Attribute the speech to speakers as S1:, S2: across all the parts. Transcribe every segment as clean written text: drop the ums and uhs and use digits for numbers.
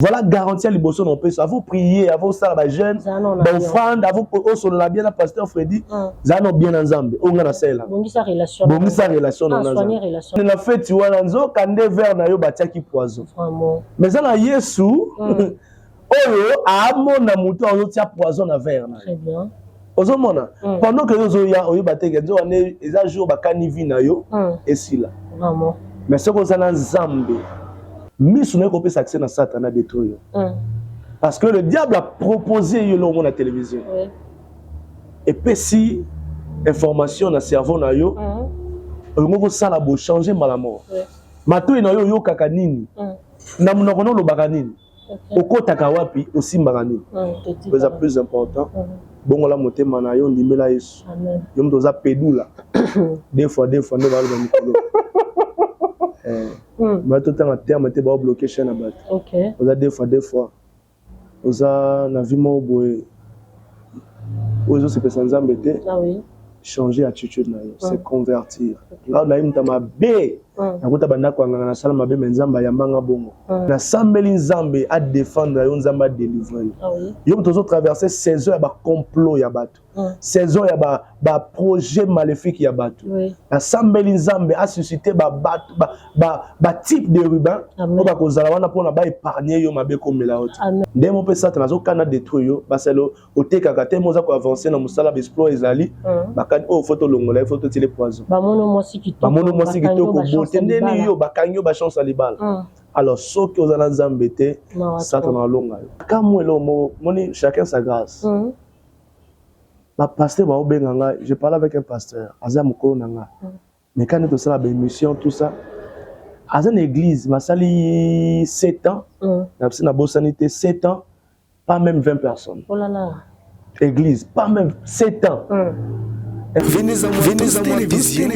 S1: Voilà garantie à l'Ibosso non peut. À vous prier, à vous ça la jeune, d'offrande, à vous au la bien la pasteur Freddy, ça non bien ensemble. On a la celle.
S2: Bon sa relation.
S1: Bon sa relation dans
S2: soigner relation.
S1: La fête tu vois nanzo kande vers na yo batia ki poison.
S2: Vraiment.
S1: Mais ça na Yesu oyo amona muto ozo tia poison na verre na.
S2: Très bien.
S1: Ozomona pendant que yo ya oyo bateke nzo ane eza jour bakani vi na yo esila.
S2: Vraiment.
S1: Mais ce qu'on a na Nzambe Miss ne peut s'accéder à Satan à détruire. Parce que le diable a proposé le monde à la télévision. Et puis si information dans le cerveau na yo, on ça la changer malamment. Mato ina yo yo kakanini. Na munokono lo bakanini. Okotaka wapi aussi bakanini. C'est plus important. Bon la motema na yo ndimela Yesu.
S2: Amen.
S1: Yo mtoza pedula. Des fois ne va le micro. Mais tout le temps, terme était bloqué chez la batte.
S2: Ok.
S1: On a des fois. On a la vie mon boy. On a se sans embêter.
S2: Ah oui.
S1: Changer attitude na yo, c'est convertir. Là on a une tama bé. Na kota banda ko ngana sala mabe menzamba ya manga bongo. Na sambeli nzambe à défendre yo nzamba à délivrer.
S2: Ah oui.
S1: Yo mtozo traverser 16 heures ba complot ya bato. 16 heures ya ba projet maléfique ya bato. Na sambeli nzambe a susciter ba type de ruban pour ba kozala wana pona ba épargner yo mabe ko mela autre. Ndemo pe satan azo kana détruire yo baselo otekaka te moza ko avancer na musala ba exploit ezali. Bakani o photo longola photo télé poison.
S2: Ba mono mosi kitoko.
S1: Ba mono mosi kitoko botendeni yo bakanyo ba chance à libala. Alors ceux qui ont dans Nzambe te satan na longa. Comme le moni chacun sa grâce. Ma pasteur ba obenganga, je parle avec un pasteur, Azam Konanga. Mais quand nous ça la émission tout ça, à une église, ma sali 7 ans, na bosanité 7 ans, pas même 20 personnes.
S2: Oh là là.
S1: Église, pas même 7 ans.
S3: Venez à moi, télévision,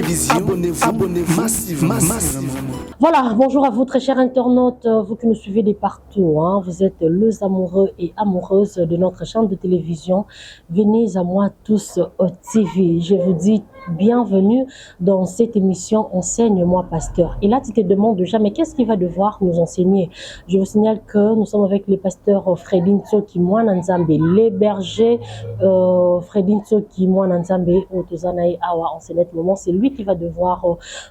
S3: abonnez-vous massivement.
S2: Voilà, bonjour à vous très chers internautes, vous qui nous suivez de partout, hein. Vous êtes les amoureux et amoureuses de notre chaîne de télévision. Venez à moi tous au TV. Je vous dis bienvenue dans cette émission Enseigne-moi Pasteur. Et là, tu te demandes jamais qu'est-ce qu'il va devoir nous enseigner. Je vous signale que nous sommes avec le pasteur Freddy Nsoki Mwana Nzambe, les bergers Freddy Nsoki Mwana Nzambe au Tozanaï Awa en ce moment. C'est lui qui va devoir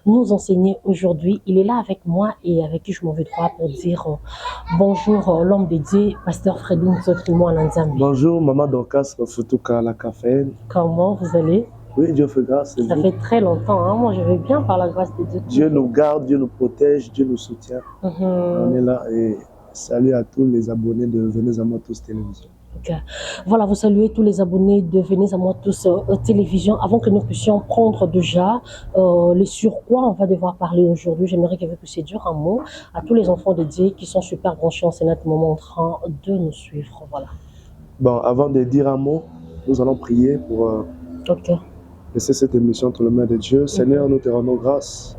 S2: nous enseigner aujourd'hui. Il est là avec moi et avec qui je m'en vais droit pour dire bonjour l'homme de Dieu, pasteur Freddy Nsoki Mwana Nzambe.
S1: Bonjour maman Dorcas Futuka la caféine.
S2: Comment vous allez?
S1: Oui, Dieu fait grâce.
S2: Ça fait très longtemps, hein? Moi je vais bien par la grâce de Dieu.
S1: Dieu nous garde, Dieu nous protège, Dieu nous soutient. On est là et salut à tous les abonnés de Venez à moi tous télévision.
S2: Okay. Voilà, vous saluez tous les abonnés de Venez à moi tous télévision. Avant que nous puissions prendre déjà les sur quoi on va devoir parler aujourd'hui, j'aimerais que vous puissiez dire un mot à tous les enfants de Dieu qui sont super branchés en ce moment en train de nous suivre. Voilà.
S1: Bon, avant de dire un mot, nous allons prier pour laisser cette émission entre les mains de Dieu. Seigneur, nous te rendons grâce,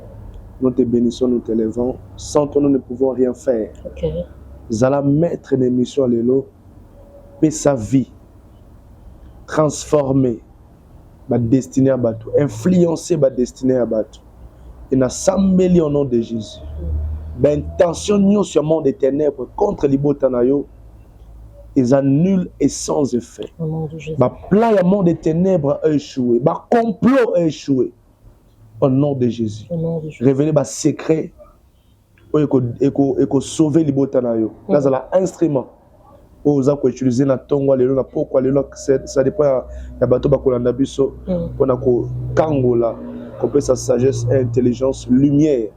S1: nous te bénissons, nous t'élevons. Sans toi, nous ne pouvons rien faire. Nous allons mettre une émission à l'élo, et sa vie, transformer ma destinée à Batou, influencer ma destinée à Batou. Et nous s'améliorons au nom de Jésus. L'intention sur le monde des ténèbres contre les botanayo, ils annulent et sans effet. Ma plan au monde des ténèbres a échoué, ma complot a échoué. Au nom de Jésus. Révéler ma secret et sauver les botanayo. Là, c'est l'instrument. Oza ko utiliser na tongo lelo na poko lelo ça dépend ya bato bakolanda biso pona ko kangola ko pesa sagesse et intelligence lumière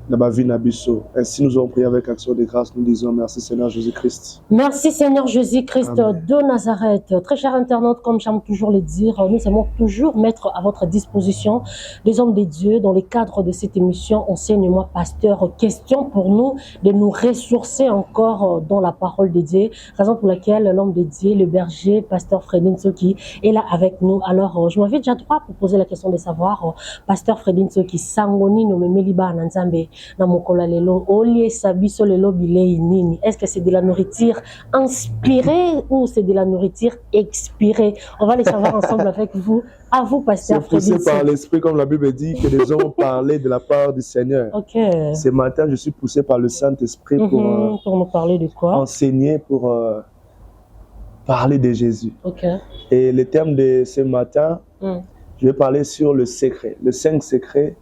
S1: dans ma vie na biso. Ainsi nous avons prié avec action de grâce, nous disons merci Seigneur Jésus-Christ.
S2: Merci Seigneur Jésus-Christ de Nazareth. Très chers internautes, comme j'aime toujours le dire, nous aimons toujours mettre à votre disposition des hommes de Dieu dans le cadre de cette émission Enseigne-moi Pasteur. Question pour nous de nous ressourcer encore dans la parole de Dieu, raison pour laquelle l'homme de Dieu, le berger, pasteur Freddy Nsoki est là avec nous. Alors je m'avais déjà droit pour poser la question de savoir, pasteur Freddy Nsoki, Sangoni no Memeliba Nzambe. na mokola lelo olie sabiso lelo bilei nini? Est-ce que c'est de la nourriture inspirée ou c'est de la nourriture expirée? On va les savoir ensemble avec vous. À vous, pasteur Freddy.
S1: C'est poussé par l'esprit, comme la Bible dit, que les hommes ont parlé de la part du Seigneur.
S2: Ok.
S1: Ce matin, je suis poussé par le Saint-Esprit pour
S2: nous parler de quoi?
S1: Enseigner, pour parler de Jésus.
S2: Ok.
S1: Et le thème de ce matin, je vais parler sur le secret, les 5 secrets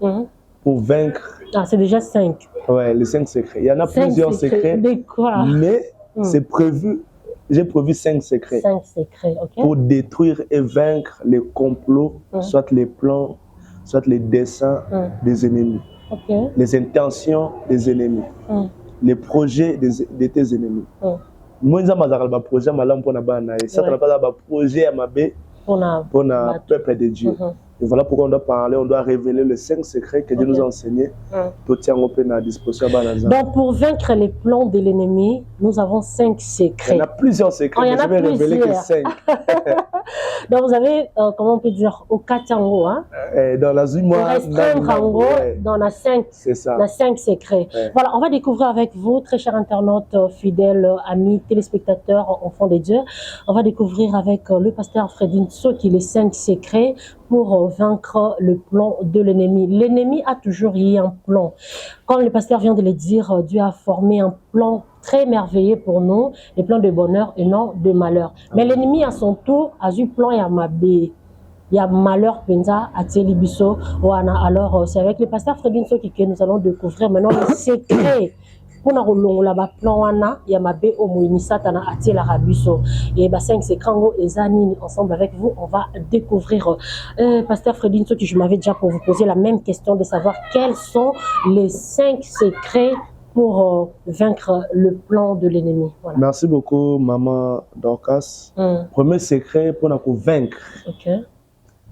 S1: pour vaincre.
S2: Ah, c'est déjà 5.
S1: Ouais, les 5 secrets. Il y en a plusieurs secrets.
S2: De quoi?
S1: Mais c'est prévu. J'ai prévu 5 secrets.
S2: 5 secrets, ok.
S1: Pour détruire et vaincre les complots, soit les plans, soit les desseins des ennemis.
S2: Ok.
S1: Les intentions des ennemis. Les projets de tes ennemis. Moi, je vais projet malam pour na bana. Ça n'a pas un projet à ma bé pour le peuple de Dieu. Et voilà pourquoi on doit parler, on doit révéler les 5 secrets que Dieu nous a enseignés. Tout tient à disposition.
S2: Donc, pour vaincre les plans de l'ennemi, nous avons 5 secrets.
S1: Il y en a plusieurs secrets, mais je vais révéler que 5.
S2: Donc, vous avez, comment on peut dire, au 4 en haut, hein?
S1: Dans la zone,
S2: pour restreindre en haut, dans la 5,
S1: c'est ça.
S2: La 5 secrets. Voilà, on va découvrir avec vous, très chers internautes, fidèles, amis, téléspectateurs, enfants de Dieu. On va découvrir avec le pasteur Freddy Nsoki les 5 secrets pour vaincre le plan de l'ennemi. L'ennemi a toujours eu un plan. Comme le pasteur vient de le dire, Dieu a formé un plan très merveilleux pour nous, les plans de bonheur et non de malheur. Mais l'ennemi, à son tour, a eu plan et a mabé. Il y a malheur, penza, à Bisso, Wana. Alors, c'est avec le pasteur Freddy Nsoki que nous allons découvrir maintenant les secrets. Pour nous la plan wana ya mabe au moini satana atie la rabiso et ba 5 secrets et zanini ensemble avec vous on va découvrir pasteur Freddy Nsoki, je m'avais déjà pour vous poser la même question de savoir quels sont les 5 secrets pour vaincre le plan de l'ennemi. Voilà.
S1: Merci beaucoup maman Dorcas. Premier secret pour nous vaincre.
S2: OK.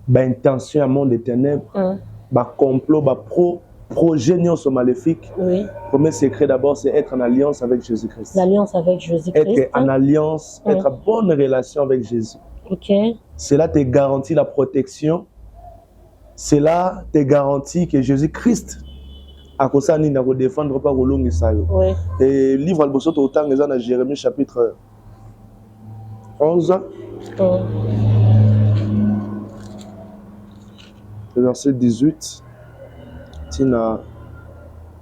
S1: Ba intention à monde des ténèbres, ba complot, ba projet maléfique.
S2: Oui.
S1: Premier secret d'abord, c'est être en alliance avec Jésus-Christ.
S2: L'alliance avec Jésus-Christ.
S1: Être en alliance, être en bonne relation avec Jésus.
S2: Ok.
S1: Cela te garantit la protection. Cela te garantit que Jésus-Christ a causé de défendre par le sayo.
S2: Oui.
S1: Et livre al bosoto autant dans Jérémie chapitre 11. Verset 18. Na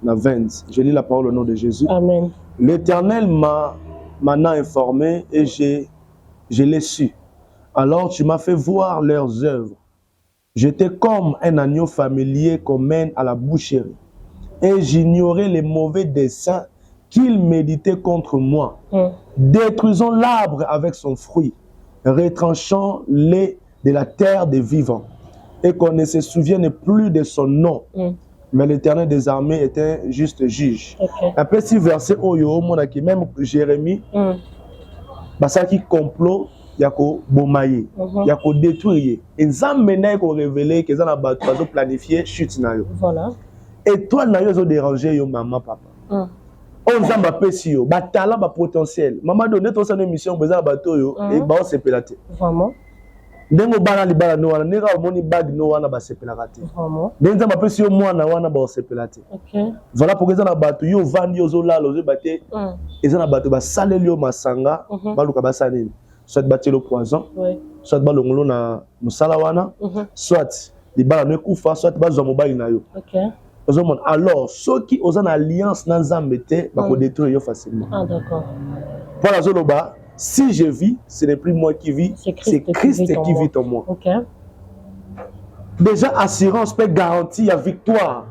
S1: 20. Je lis la parole au nom de Jésus.
S2: Amen.
S1: L'Éternel m'a informé et je l'ai su. Alors tu m'as fait voir leurs œuvres. J'étais comme un agneau familier qu'on mène à la boucherie. Et j'ignorais les mauvais desseins qu'ils méditaient contre moi. Détruisons l'arbre avec son fruit, retranchons-les de la terre des vivants. Et qu'on ne se souvienne plus de son nom. Mais l'Éternel des armées était juste juge. Après ce verset, même Jérémie, ça qui complot, il y a bomaye, il y a détruire. Et ça maintenant qu'on révélé que ça n'a planifié chute na yo.
S2: Voilà.
S1: Et toi na yo zo déranger yo maman papa. On zamba pesi yo, ba talent ba potentiel. Maman donné ton son émission besoin bateau yo et ba on se pelaté.
S2: Vraiment.
S1: Ndengo bana libala no wana nega moni bag no wana ba sepela kate.
S2: Vraiment.
S1: Denza ba pesi yo mwana wana ba sepela te.
S2: OK.
S1: Voilà pourquoi na bato yo vandi yo zo lalo zo baté. Eza na bato ba saleli yo masanga ba luka ba saleli. Soit batelo poison, soit ba longolo na musala wana, soit libala no kufa, soit ba zo mobile na yo.
S2: OK.
S1: Alors ceux qui ont une alliance na Nzambe te ba ko détruire yo facilement.
S2: Ah d'accord.
S1: Voilà zoloba. Si je vis, ce n'est plus moi qui vis, c'est Christ qui vit en moi.
S2: Okay.
S1: Déjà, assurance peut garantir la victoire.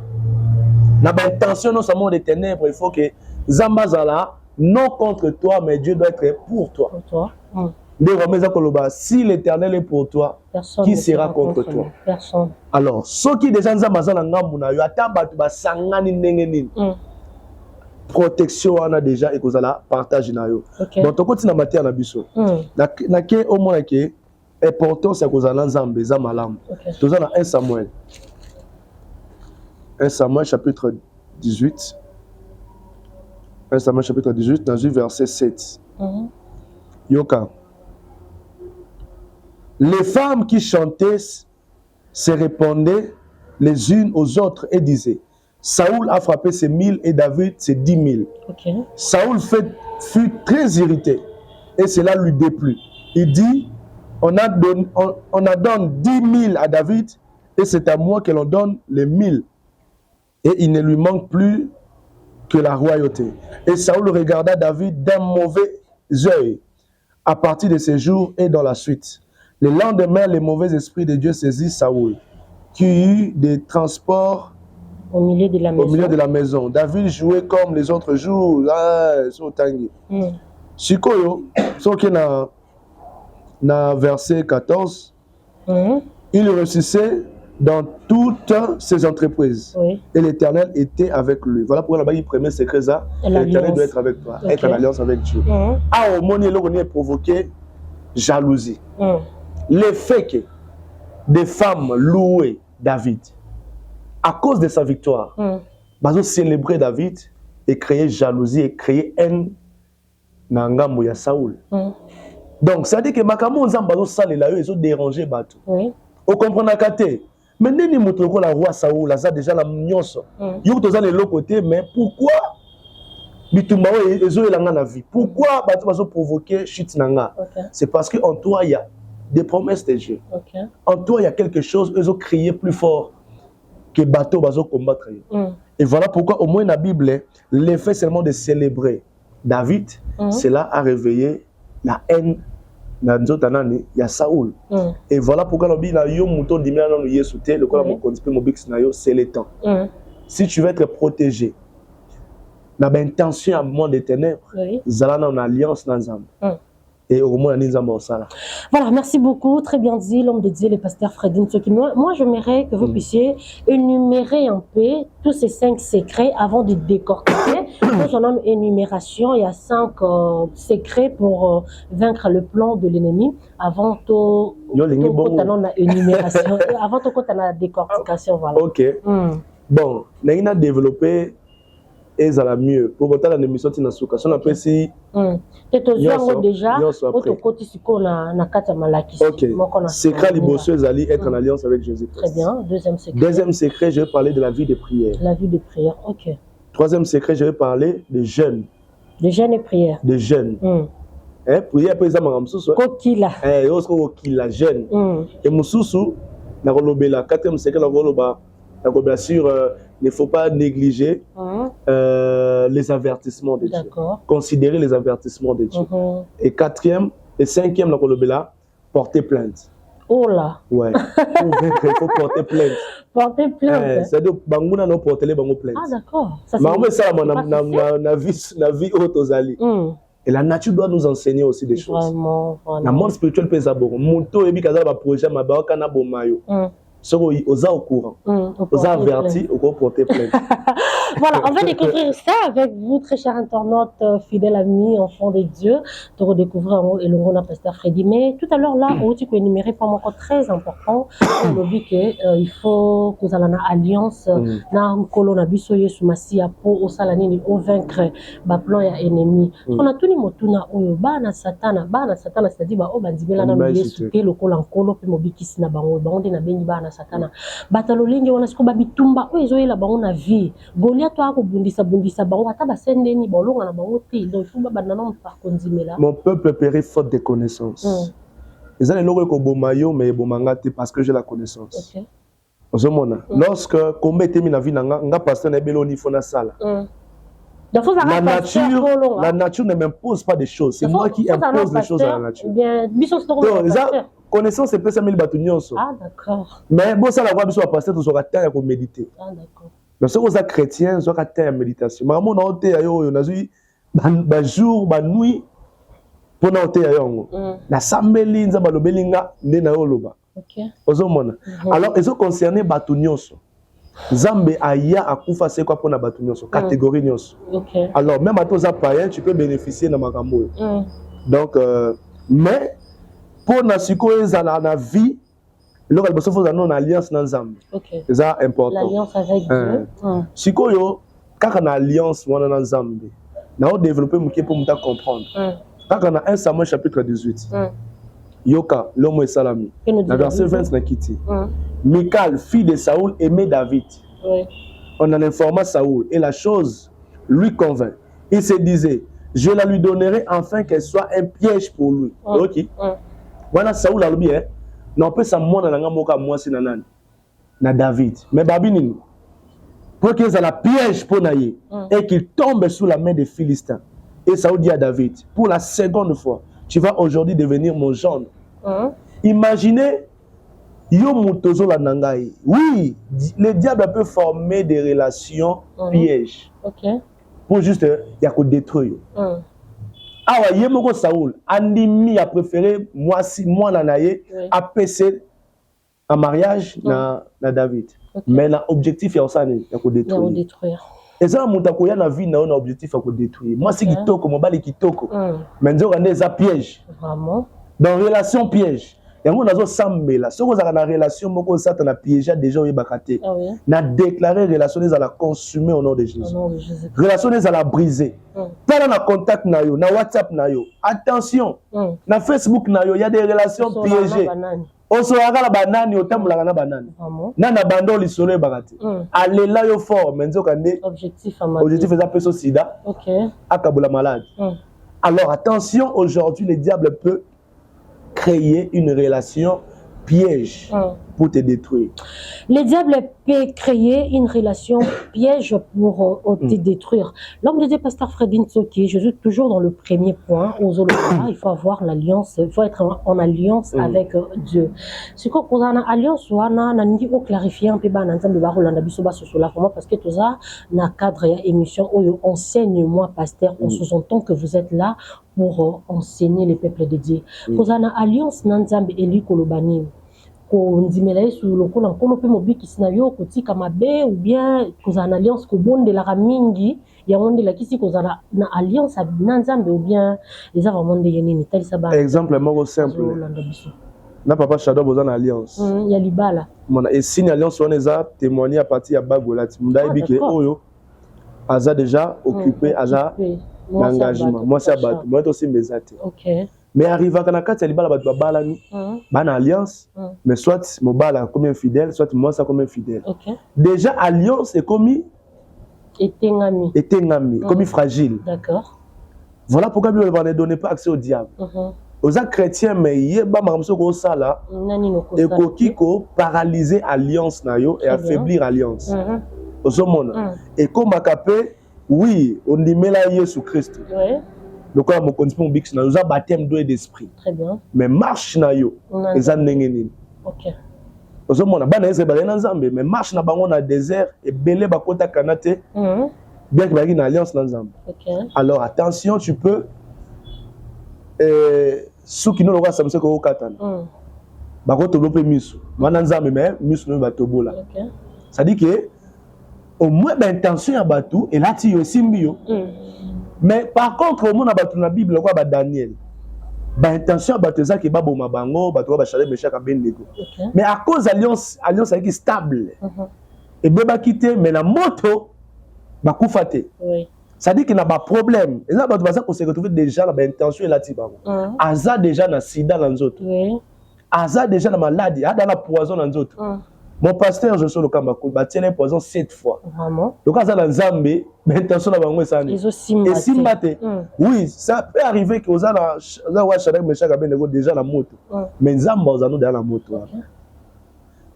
S1: La intention non seulement des ténèbres, il faut que Zambazala, non contre toi, mais Dieu doit être pour toi.
S2: Pour toi.
S1: Si l'Éternel est pour toi, personne qui sera contre toi?
S2: Personne.
S1: Alors, ceux qui déjà Zambazala n'amuna, y a tamba sangani nengeni. Protection on a déjà et qu'on a partage na yo. Donc on continue à matière na biso. Na ke au moins que important c'est qu'on a l'ensemble za malam. Tout ça dans 1 Samuel. 1 Samuel chapitre 18. 1 Samuel chapitre 18 dans le verset 7. Yoka. Les femmes qui chantaient se répondaient les unes aux autres et disaient: Saoul a frappé ses 1000 et David ses 10 000.
S2: Ok.
S1: Saoul fut très irrité et cela lui déplut. Il dit, on a donné 10 000 à David et c'est à moi que l'on donne les 1000. Et il ne lui manque plus que la royauté. Et Saoul regarda David d'un mauvais œil à partir de ces jours et dans la suite. Le lendemain, les mauvais esprits de Dieu saisissent Saoul, qui eut des transports
S2: au milieu de la maison.
S1: Au milieu de la maison. David jouait comme les autres jours. Sur Tanguy. Sikoyo, qui dans verset 14, il réussissait dans toutes ses entreprises. Oui. Et l'Éternel était avec lui. Voilà pourquoi là-bas, il prenait secret ça. L'Éternel doit être avec toi, être en alliance avec Dieu. Au monde, il a provoqué jalousie. Le fait que des femmes louaient David, à cause de sa victoire, ils ont célébré David et créé jalousie et créé haine dans Ngambo ya Saoul. Donc, ça veut dire que Makamo Nzamba ils ont dérangé Batou. Vous comprenez qu'à mais nini mutroko la roi Saoul a déjà la nyonso. Yo toza le l'autre côté mais pourquoi bitumba ezo elanga na vie? Pourquoi Batou va provoquer chute nanga? C'est parce que en toi il y a des promesses de Dieu. En toi il y a quelque chose, ils ont crié plus fort que bateau va combattre. Et voilà pourquoi au moins dans la Bible, l'effet seulement de célébrer David, cela a réveillé la haine. Il y a Saoul. Et voilà pourquoi c'est le temps. Si tu veux être protégé, tu as intention à moment des ténèbres, tu as une alliance dans l'âme. Et au moins,
S2: voilà, merci beaucoup. Très bien dit, l'homme de Dieu, le pasteur Fredine Tsokino. Moi, j'aimerais que vous puissiez énumérer un peu tous ces 5 secrets avant de décortiquer. Nous, on a une énumération. Il y a 5 secrets pour vaincre le plan de l'ennemi. Avant tout, énumération. Avant tout, la décortication. Voilà.
S1: Ok. Bon, on a développé. Et ça va mieux. Pour voter la émission, tu n'as pas si on appelle si.
S2: Déjà. Ok.
S1: Secret liboseux Zali être en alliance avec Jésus.
S2: Très bien. Deuxième secret.
S1: Deuxième secret, je vais parler de la vie de prière.
S2: La vie de prière. Ok.
S1: Troisième secret, je vais parler des jeûnes.
S2: Des jeûnes et prières.
S1: Des jeûnes. Prière après ça, madame Soussou.
S2: Kokila.
S1: Kokila jeûne. Et Moussoussou, la relobela. Quatrième secret, la relobela. Bien sûr, il ne faut pas négliger les avertissements de Dieu. Considérer les avertissements de Dieu. Et quatrième et cinquième, la porter plainte.
S2: Oh là.
S1: Ouais. Pour vaincre, il faut porter plainte.
S2: Porter plainte.
S1: C'est-à-dire, Bangouna n'a porté les plainte.
S2: Ah d'accord.
S1: Mais ça, la vie haute aux alliés. Et la nature doit nous enseigner aussi des choses.
S2: Vraiment.
S1: La monde spirituelle peut s'aborder. Monto et bikaza va projet ma baokana bomayo. Osa au courant, osa averti, au porter plainte.
S2: Voilà, on va découvrir ça avec vous, très chers internautes, fidèles amis, enfants de Dieu, de redécouvrir le pasteur Freddy. Mais tout à l'heure, là, tu peux énumérer pour moi encore très important, on a dit qu'il faut que vous ayez une alliance, na kolona biso yesu masia pour au salani au vaincre ba plan ya ennemi. On a tout ni motuna oyo bana satana, c'est-à-dire ba o bandibela na yesu ke lokola nkolo pe mobikisi na bango, bango na bengi bana satana. Batalolingi wana siko ba bitumba o ezoyela bango na vie. Goliath to akobundisa bango ata basendeni bolonga na bango te. Donc il faut ba nana par konzimela.
S1: Mon peuple périt faute de connaissance. Les gens ne ko bomayo mais bomanga te parce que j'ai la connaissance. OK. Lorsque combat était mis na vie nga pasteur na beloni fona sala. La nature ne m'impose pas des choses, c'est moi qui impose les choses à la nature. Connaissance c'est plus 1000 batunions.
S2: Ah d'accord.
S1: Mais bon ça la voix biso pasteur to sera temps à méditer.
S2: Ah d'accord.
S1: Donc ceux qui sont chrétiens sont à temps à méditation. Mais mon honte ayo nazui ba jour ba nuit pour na honte ayo. La sambeli nza balobelinga nde na yo loba.
S2: OK.
S1: Ozomona. Alors ils sont concernés batunions. Zambé aya akufa c'est quoi pour na batunions catégorie nyonso.
S2: OK.
S1: Alors même à tous païens tu peux bénéficier na makambo. Donc mais pour na siko ezala na vie alors il faut une alliance dans Zambé.
S2: OK.
S1: C'est ça important.
S2: L'alliance avec Dieu.
S1: Siko yo quand on a alliance wana dans Zambé. Na on développer muké pour muta comprendre. Quand on a 1 Samuel chapitre 18. Yoka l'homme est salami. Dans verset 20 na kiti. Michal, fille de Saoul, aimait David.
S2: Oui.
S1: on en informa Saoul et la chose lui convainc. Il se disait, je la lui donnerai afin qu'elle soit un piège pour lui. Ok. Voilà Saoul a dit, non peut ça moi dans moka moi c'est nanan na David. Mais babini pour qu'il y ait la piège pour naïe et qu'il tombe sous la main des Philistins. Et Saoul dit à David, pour la seconde fois, tu vas aujourd'hui devenir mon gendre. Imaginez yo mutozo la nangai. Oui, le diable peut former des relations pièges. Pour juste y a que détruire. Ah ouais, yemoko Saoul, Andimi a préféré moi nanaye a PC en mariage na David. Mais l'objectif il y a ça il y a que détruire. Et ça mon tako ya na vie na objectif à que détruire. Moi c'est kitoko mon bali kitoko. Mais nzo rende ça piège. Vraiment. Dans relation piège. Et on a zo sambela. Ce qu'on a dans relation moko ça na piéger déjà au bakate. Na déclarer relation à la consumer au nom de Jésus. Relation à la briser. Pas dans contact na yo, na WhatsApp na yo. Attention. Na Facebook na yo, il y a des relations piégées. On se la banane au tambola na banane. Na na bando li solo bakate. Allez là yo fort, mais nzo kande objectif est un peu sida. OK. Akabula malade. Alors attention, aujourd'hui le diable peut créer une relation piège pour te détruire.
S2: Le diable peut créer une relation piège pour te détruire. L'homme de Dieu, pasteur Fredin Tsoki, je suis toujours dans le premier point. Aux Zoloka, il faut avoir l'alliance, il faut être en alliance avec Dieu. Ce qu'on a en alliance, on a dit au clarifier un peu ensemble de Barolanda Bisoba sur la forme parce que tout ça, dans le cadre de l'émission, enseigne-moi, pasteur, on sous-entend que vous êtes là pour enseigner les peuples de Dieu. Vous avez une alliance Nanzambe Eli Kolobani. Ko ndimela sur le kolo nkolo pe mobiki sinayo ko tika mabe ou bien ko za alliance ko bonde la mingi ya monde la kisi ko za na alliance na Nzambe ou bien les avant de yenini tali saba
S1: exemple moko simple na papa Shadow bozana alliance
S2: ya libala
S1: mona et signe alliance on eza témoigner à partir ya bagola timunda ebike oyo aza déjà occupé aza l'engagement moi c'est abat moi aussi mesate. OK. Mais arrive à Kanakati, il y a une alliance, mais soit mon bala comme infidèle, soit moi ça comme infidèle. Déjà, alliance est comme comme fragile. D'accord. Voilà pourquoi Bible ne donne pas accès au diable. Aux chrétiens, mais il y a ça là, et qui paralyser alliance et affaiblir alliance. Et comme Akapé, oui, on dit mais là Jésus Christ. Le corps mon condition bix na nous a baptême d'esprit. Très bien. Mais marche na yo eza ndenge nini. OK. Ozo mona bana eze bale na Nzambe mais marche na bango na désert et belé bakota kanate. Bien que baki na alliance na Nzambe. OK. Alors attention, tu peux ceux qui no lokwa samse ko katana. Bakoto lope misu. Wana Nzambe mais misu no batobola. OK. Ça dit que au moins intention ya batu et là ti yo simbio. Mais par contre, au monde dans la Bible, quoi, Daniel, intention bateza qui babo mabango, batwa ba Shadrach Meshach Abednego. Mais à cause alliance qui stable. Et beba quitter mais la moto ba kufate. Oui. Ça dit qu'il n'a pas problème. Et là batwa ça qu'on se retrouve déjà la intention et la tibango. Aza déjà na sida dans autres. Oui. Aza déjà na maladie, a dans la poison dans autres. Mon pasteur, je suis le Kambako, il tient un poison 7 fois. Vraiment? Donc, quand ça dans Zambé, l'intention de la ça et Simbate. Oui, ça peut arriver que vous avez Shadrach Meshach Abednego déjà la moto. Mais Zamba, vous avez déjà la moto.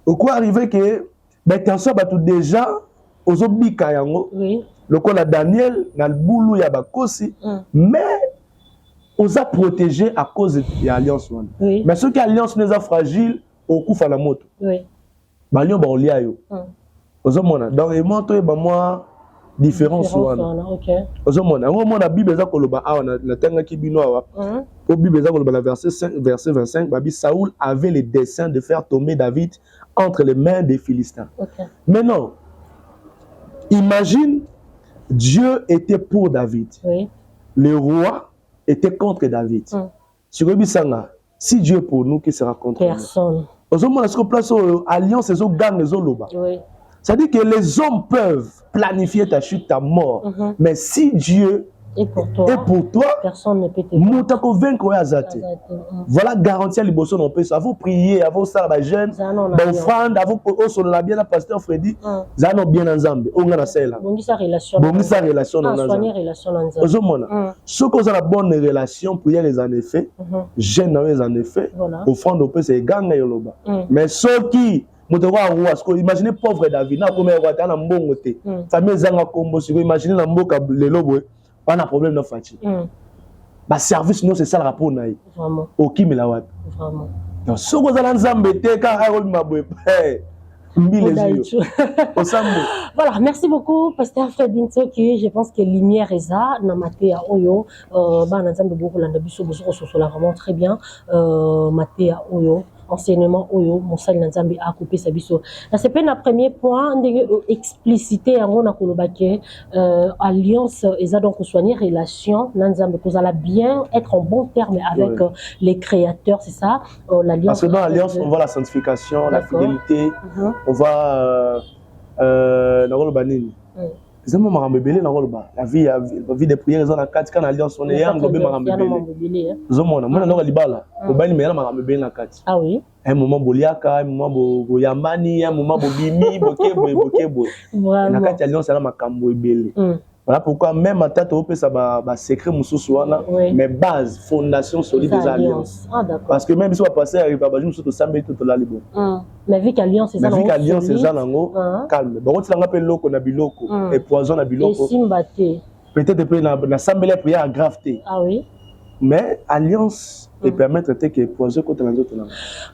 S1: Au quoi arriver que l'intention de déjà aux obika yango. Oui. Le cas de Daniel, dans le boulot, il y a bakosi. Mais on a protégé à cause de l'alliance. Oui. Mais ceux qui alliance les a fragiles, au coup, la moto. Oui. Balio baolia yo. Ozomona dans les motos et moi différence wana. OK. Ozomona ngo mona Bible za koloba awa na tanga kibino awa. Au Bible za koloba verset 25 babi Saoul avait le dessein de faire tomber David entre les mains des Philistins. OK. Maintenant imagine Dieu était pour David. Oui. Le roi était contre David. Sur Bisanga, si Dieu est pour nous, qui sera contre nous? Personne. Alliance et gang les loba. C'est-à-dire que les hommes peuvent planifier ta chute, ta mort. Mais si Dieu
S2: Et pour toi, personne ne peut te
S1: voilà garantie à l'ibosson on peut ça. Vous prier, à vos salles, à jeunes, offrande, à vous sur la bien, pasteur Freddy, ça non bien ensemble. On a la selle.
S2: Bon, ça relation.
S1: Bon, ça relation
S2: dans soigner relation ensemble.
S1: Ce qu'on a la bonne relation, prier les en effet, jeunes les en effet, offrande on peut c'est gang et loba. Mais ceux qui imaginez pauvre David, na comme roi na mbongo te. Famille zanga kombo, imaginez na mboka le lobo. Pas de problème de fatigue. Bah service nous c'est ça le rapport naï.
S2: Vraiment.
S1: Au qui me la wat.
S2: Vraiment.
S1: Donc ce que vous allez embêter quand Harold m'a boué.
S2: Voilà, merci beaucoup Pasteur Freddy Nsoki. Je pense que lumière est ça. Namate à Oyo. Bah n'ensemble beaucoup l'andabiso bozo sosola vraiment très bien. Maté à Oyo. Enseignement Oyo, Monsal Nanzambi a coupé sa biso. C'est pas le premier point, explicité en a kolobake alliance et ça donc soigner relation Nanzambi pour ça bien être en bon terme avec les créateurs, c'est ça l'alliance.
S1: Parce que dans l'alliance on voit la sanctification, la fidélité, on voit la vie des prières, ils ont la carte quand l'alliance on est un gobé marambébélé. Zomona, moi non libala, au bani mais marambébélé na carte.
S2: Ah oui.
S1: Un moment boliaka, un moment boyamani, un moment bobimi, bokebo. Na carte alliance là makambo ebélé. Voilà pourquoi même à tête au ça va secret mususuana mais base fondation solide des alliances. Parce que même si on va passer à Ribaba nous surtout sambe tout la libo.
S2: Mais vu qu'alliance c'est ça.
S1: Mais vu qu'alliance c'est ça nango calme. Bon tu l'as loko na biloko et poison na biloko.
S2: Et simbate.
S1: Peut-être peut na sambe les prières à gravité.
S2: Ah oui.
S1: Mais alliance et permettre que poison contre les autres.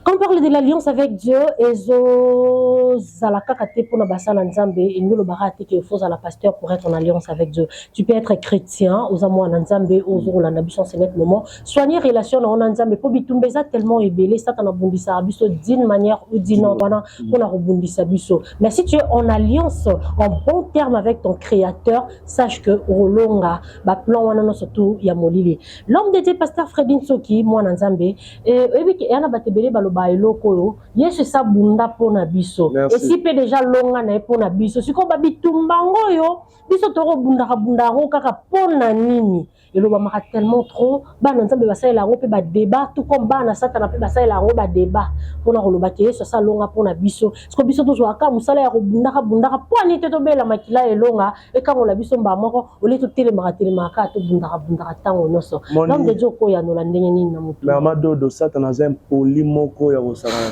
S2: Quand on parle de l'alliance avec Dieu, ezo zalaka kate pour na basala nzambe et nous le barate que faut à la pasteur pour être en alliance avec Dieu. Tu peux être chrétien, aux amours nzambe, aux oro la nabiso c'est net moment. Soigner relation en nzambe pour bitumbeza tellement ébélé ça t'en a bundisa biso d'une manière ou d'une autre pour la rebundisa biso. Mais si tu es en alliance en bon terme avec ton créateur, sache que rolonga ba plan wana surtout ya molili. L'homme de Dieu pasteur Freddy Nsoki Nzambe et oui yana batebele baloba eloko yo yesu sa bunda pona biso et si pe déjà longa na pona biso siko ba bitumbango yo biso toro bunda ngo kaka pona nini eloba maka tellement trop ba Nzambe basala ngo pe ba débat tout comme ba na satana pe basala ngo ba débat pona koloba ke yesu sa longa pona biso siko biso to zwaka musala ya bunda poni te to bela makila elonga e kango la biso mba moko ole to telemaka to bunda tango noso l'homme de Dieu ko ya no la ndenge nini na
S1: mais amado do satana zem polimoko ya osara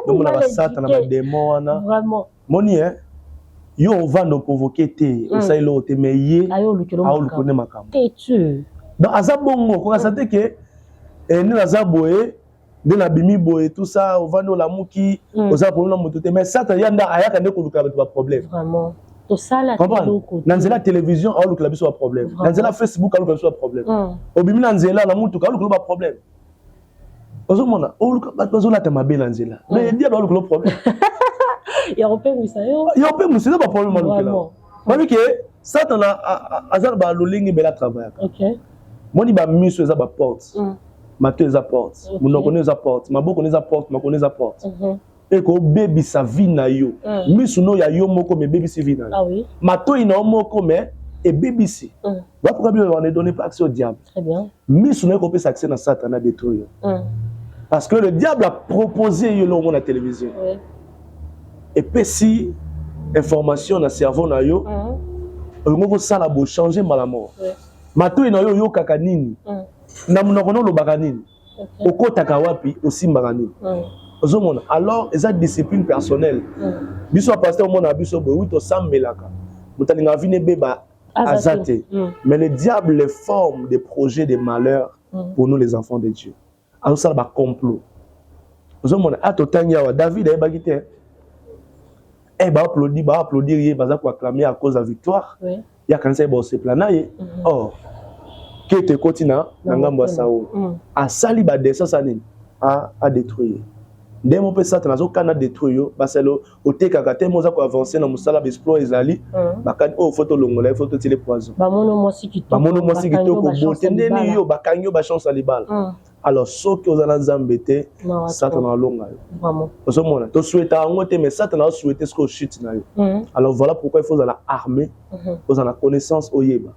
S1: donc na satana ba démon wana
S2: vraiment
S1: moni yo on va nous provoquer te ça il te meye
S2: ayo lukone
S1: makam
S2: tu
S1: donc azabongo ko sate ke ni azaboe de la bimi boe tout ça on va nous la muki oza problème moto te mais satana yanda ayaka ne ko luka ba problème
S2: vraiment to sala
S1: nanzela télévision a luka biso ba problème nanzela Facebook a luka biso ba problème obimi nanzela na mutu ka luka ba problème ozomona o luka ba zola te mabe nanzela mais dia ba luka le problème
S2: ya repé musayo
S1: c'est pas problème maluka là parce que satana azar ba lolingi bela travail
S2: OK
S1: moni ba miso eza ba porte mato eza porte monoko eza porte maboko eza porte makone eza porte et ko baby sa vie na yo miso no ya yo moko me baby si vie na
S2: ah oui
S1: mato ina moko me et baby si va pourquoi bien on ne donne pas accès au diable
S2: très bien
S1: miso no ko peut accès na satana détruire parce que le diable a proposé yo lo na télévision et puis si information na cerveau na yo on ça la bo changer malamu mato ina yo kaka nini na monoko no lo baka nini okotaka wapi osimbaka nini ozomona alors eza discipline personnelle biso pasteur mona biso bo oui to sambelaka mutalinga vine beba azate mais le diable les forme des projets de malheur pour nous les enfants de Dieu alors ça ba complot ozomona atotangia wa David e bagite ba applaudir ye baza ko acclamer à cause de la victoire ya kanisa ba se planaye or qui te continue na ngambo sao a sali ba descend sanini a détruire ndemo pe satana zo kana détruire baselo otekaka te moza ko avancer na musala exploit ezali bakani o photo longola photo tile poison
S2: ba mono mo sikito
S1: ko bote ndeni yo bakanyo ba chance à libala alors soki ozana nzambe
S2: Non,
S1: Satan
S2: attends.
S1: alonga.
S2: Vraiment.
S1: Osomona, to souhaite ango te mais Satan a souhaité ce que chute na yo. Alors voilà pourquoi il faut la armée, faut la connaissance oyeba.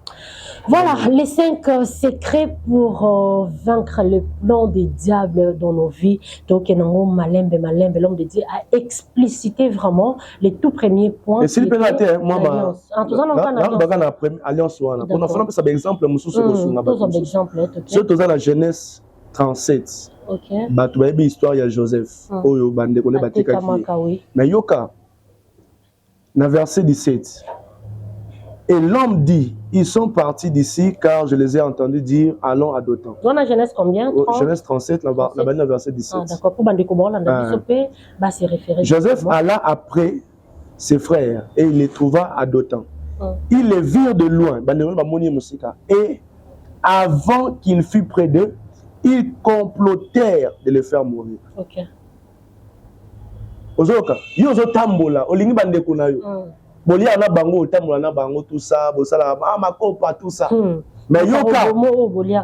S2: Voilà les 5 secrets pour vaincre le plan des diables dans nos vies. Donc, Malembe, l'homme de Dieu a explicité vraiment les tout premiers points.
S1: Et s'il peut rater, moi, alliance, on a fait un exemple, c'est la Genèse 37.
S2: Ok.
S1: Tu as l'histoire de Joseph. Mais Yoka, dans verset 17. Et l'homme dit, ils sont partis d'ici car je les ai entendus dire, allons à Dothan.
S2: Dans la Genèse combien?
S1: Genèse 37, dans verset 17.
S2: Ah, d'accord, pour c'est référé.
S1: Joseph alla après ses frères et il les trouva à Dothan. Ils les virent de loin. Et avant qu'il fût près d'eux, ils complotèrent de le faire mourir.
S2: Ok.
S1: Ozoka, yo zo tambola, olingi bandeko na yo. Bolia na bango, tambola na bango tout ça, bosala ma copa tout ça. Mais yoka,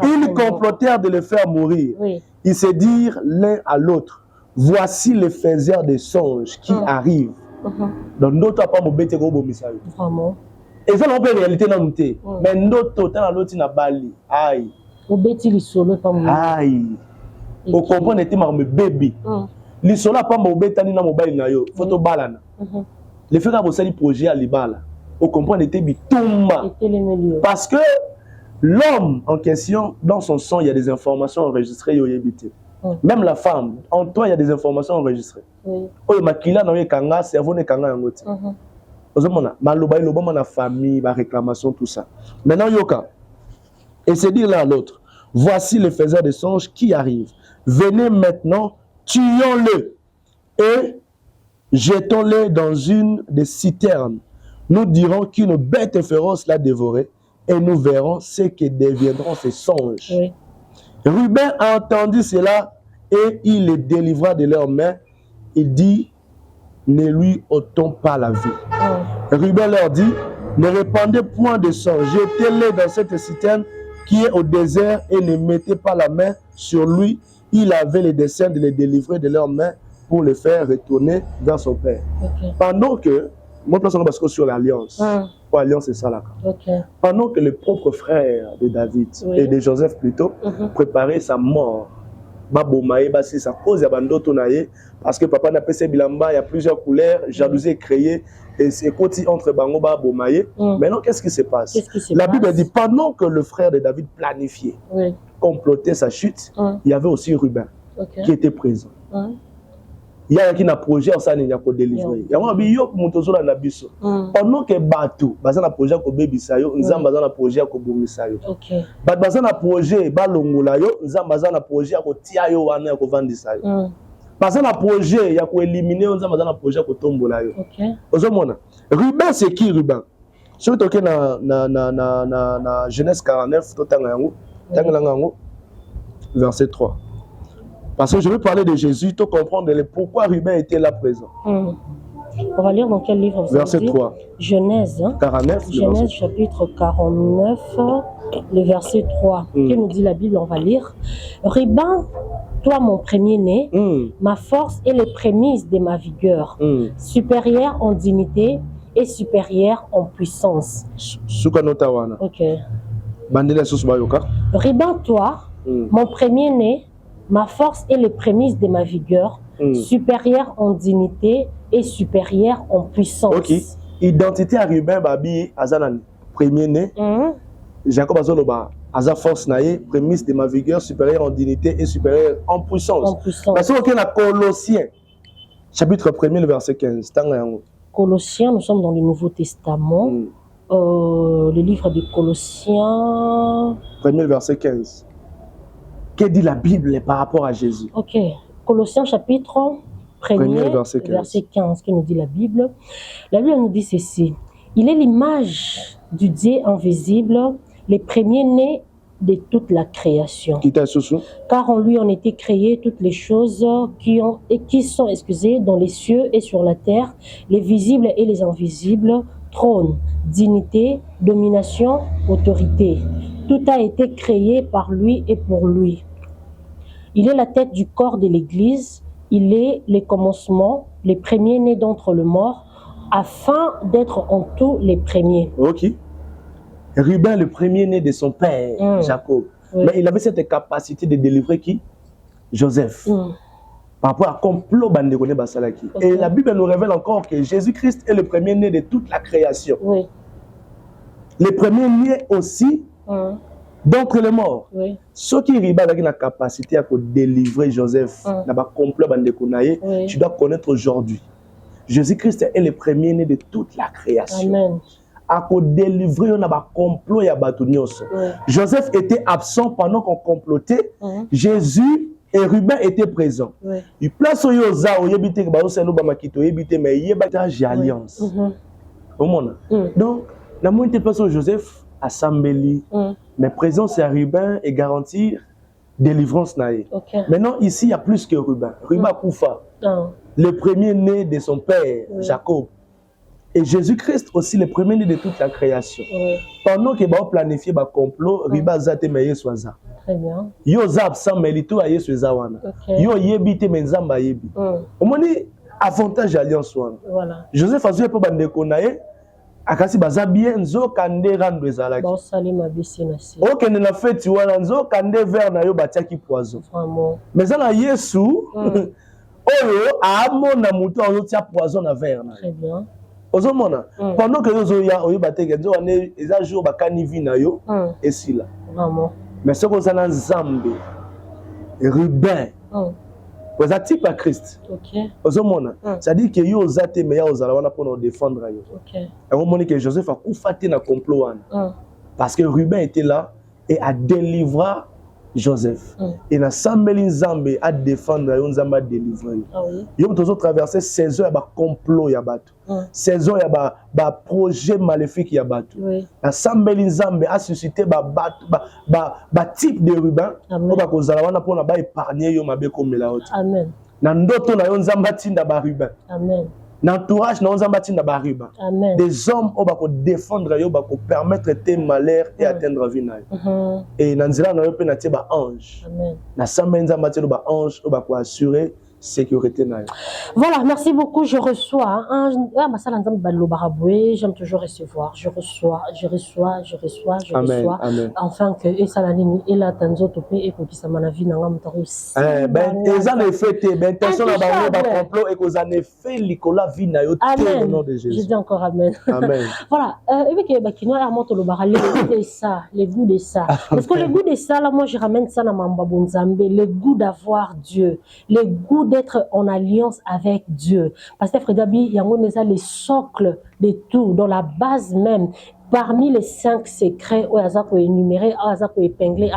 S1: ils complotèrent de le faire mourir. Oui. Ils se dirent l'un à l'autre, voici les faiseurs des songes qui arrivent. Donc d'autres pas mo bete go bomisa yo.
S2: Vraiment.
S1: Et ça non peut réalité na muté. Mais d'autres tant l'autre na bali. Aïe.
S2: Au beti li solo pas mo.
S1: Aïe. Au comprendre était ma bébé. Li solo pas mo betani na mobile na yo. Photo balana. Le fait que vous avez projet à l'ibala, vous comprenez, était bitumba. Parce que l'homme en question, dans son sang, il y a des informations enregistrées. Même la femme, en toi, il y a des informations enregistrées. Oh, ma kila na kanga, cerveau ne kanga yangote. Ozomona, maloba iloba na famille, ma réclamation, tout ça. Maintenant, yoka, et c'est dire l'un à l'autre, voici les faiseurs de songes qui arrivent. Venez maintenant, tuons-le et jetons-les dans une des citernes. Nous dirons qu'une bête féroce l'a dévoré et nous verrons ce que deviendront ces songes. Oui. Ruben a entendu cela et il les délivra de leurs mains. Il dit, ne lui ôtons pas la vie. Ruben leur dit, ne répandez point de sang, jetez-les dans cette citerne qui est au désert et ne mettez pas la main sur lui. Il avait le dessein de les délivrer de leurs mains pour le faire retourner vers son père. Okay. Pendant que, moi je pense que sur l'alliance, l'alliance c'est ça là. Okay. Pendant que le propre frère de David et de Joseph plutôt préparait sa mort, ça cause parce que papa n'a pas ses bilamba, il y a plusieurs couleurs, jalousie est créée et c'est côté entre Bangoba Bomaye. Maintenant qu'est-ce qui se passe? La Bible dit pendant que le frère de David planifiait, complotait sa chute, il y avait aussi Ruben qui était présent. Il y a qui n'a projet ça n'y a pas délivré. Il y a un bio mutozo na biso. Pendant que bateau, baza na projet ko bebisayo, nzamba baza na projet ko bomisayo. OK. Baza na projet ba longola yo, nzamba baza na projet ko tia yo wana ko vandisayo. Baza na projet ya ko éliminer, nzamba baza na projet ko tombola yo. OK. Ozomona. Ruben c'est qui Ruben? Si tu es na Genèse 49 to tanga yango, tanga yango verset 3. Parce que je veux parler de Jésus, tu comprendre pourquoi Ruben était là présent. On
S2: va lire dans quel livre?
S1: Verset 3.
S2: Genèse.
S1: 49.
S2: Genèse chapitre 49, le verset 3. Que nous dit la Bible? On va lire. Ruben, toi mon premier-né, ma force est les prémices de ma vigueur, supérieure en dignité et supérieure en puissance.
S1: Ok.
S2: Ruben, toi, mon premier-né, ma force est les prémices de ma vigueur, supérieure en dignité et supérieure en puissance.
S1: Ok. Identité à Ruben, Babi, Azanan, premier-né. Jacob Azoloba, Aza force naïe, prémisse de ma vigueur, supérieure en dignité et supérieure en puissance. Parce que la Colossiens, chapitre 1er, le verset 15.
S2: Colossiens, nous sommes dans le Nouveau Testament. Le livre de Colossiens.
S1: 1er, verset 15. Que dit la Bible par rapport à Jésus?
S2: Ok. Colossiens chapitre 1er, verset 15, que nous dit la Bible. La Bible nous dit ceci. Il est l'image du Dieu invisible, les premiers-nés de toute la création. Car en lui ont été créées toutes les choses qui sont dans les cieux et sur la terre, les visibles et les invisibles, trône, dignité, domination, autorité. Tout a été créé par lui et pour lui. Il est la tête du corps de l'Église. Il est le commencement, les premiers-nés d'entre les morts, afin d'être en tout les premiers.
S1: Ok. Ruben, le premier-né de son père, Jacob.
S2: Oui.
S1: Mais il avait cette capacité de délivrer qui? Joseph. Par rapport à complot Bandekone Basalaki. Et la Bible nous révèle encore que Jésus-Christ est le premier-né de toute la création.
S2: Oui.
S1: Le premier-né aussi d'entre les morts.
S2: Oui.
S1: Ceux qui ont la capacité à délivrer Joseph, complot Bandekone, tu dois connaître aujourd'hui. Jésus-Christ est le premier-né de toute la création.
S2: Amen.
S1: À délivrer on a complot ya batunios. Joseph était absent pendant qu'on complotait. Jésus et Ruben étaient présents. Il place au yoza au yebite ba oselo ba makito yebite mais yebata alliance. Au monde. Donc la moitié place au Joseph à Sambeli. Mais présence à Ruben et garantir délivrance naïe. Maintenant ici il y a plus que Ruben. Ruben Koufa. Le premier-né de son père Jacob. Et Jésus-Christ aussi le premier-né de toute la création. Pendant que va planifier ba complot, riba zate meye soaza.
S2: Très bien.
S1: Yo zab sans melito aye soaza wana. Yo yebite menzamba yebi. Au moins avantage alliance wana.
S2: Voilà.
S1: Joseph azuye po bandeko naye akasi baza bien nzo kande rando ezalaki.
S2: Ba sali mabisi na si.
S1: OK na fête wana nzo kande ver na yo batiaki poison.
S2: Vraiment.
S1: Mais ça na Yesu oyo amona muto oyo tia poison na ver na.
S2: Très bien.
S1: Ozomona pendant que yo ya oyo bateke nzo ane eza jour bakani vi na yo esila.
S2: Vraiment.
S1: Mais ce qu'on a Nzambe Ruben vous êtes type à Christ.
S2: OK.
S1: Ozomona ça dit que yo zate meya ozala wana pour nous défendre yo.
S2: OK.
S1: Et on montre que Joseph a koufaté na complot wana. Parce que Ruben était là et a délivré Joseph. Et na Sambeli Nzambe a défendre yo Nzamba a délivrer.
S2: Ah oui.
S1: Yo tozo traverser 16 heures ba complot ya bato. 16 heures ya ba projet maléfique ya bato.
S2: Oui.
S1: Na Sambeli Nzambe a suscité ba type de Ruben pour ba kozala wana pour na ba épargner yo mabe komela oti.
S2: Amen.
S1: Na ndoto na yo Nzamba tinda ba Ruben.
S2: Amen.
S1: L'entourage na Nzamba tinda ba Ruben.
S2: Amen.
S1: Des hommes au ba ko défendre yo ba ko permettre tes malheurs et atteindre vie na yo. Et na nzela na yo pe na tie ba ange.
S2: Amen.
S1: Na Sambeli Nzamba tie ba ange au ba ko assurer sécurité na yo.
S2: Voilà, merci beaucoup. Je reçois j'aime toujours recevoir. Je reçois.
S1: Amen.
S2: Enfin que et ça la ligne et la tanzo topé et que ça m'a vie dans l'âme aussi.
S1: Ben les en effet ben intention na ba complot et que en effet likola vie na yo au nom de Jésus.
S2: Je dis encore amen.
S1: Amen.
S2: Voilà, et puis que bakino a monté le bar les goûts de ça. Parce que le goût de ça là moi je ramène ça na mamba bonzambe, le goût d'avoir Dieu, le goût d'être en alliance avec Dieu. Parce que Frédabi, il y a les socles de tout, dans la base même. Parmi les 5 secrets, énumérés, épinglés,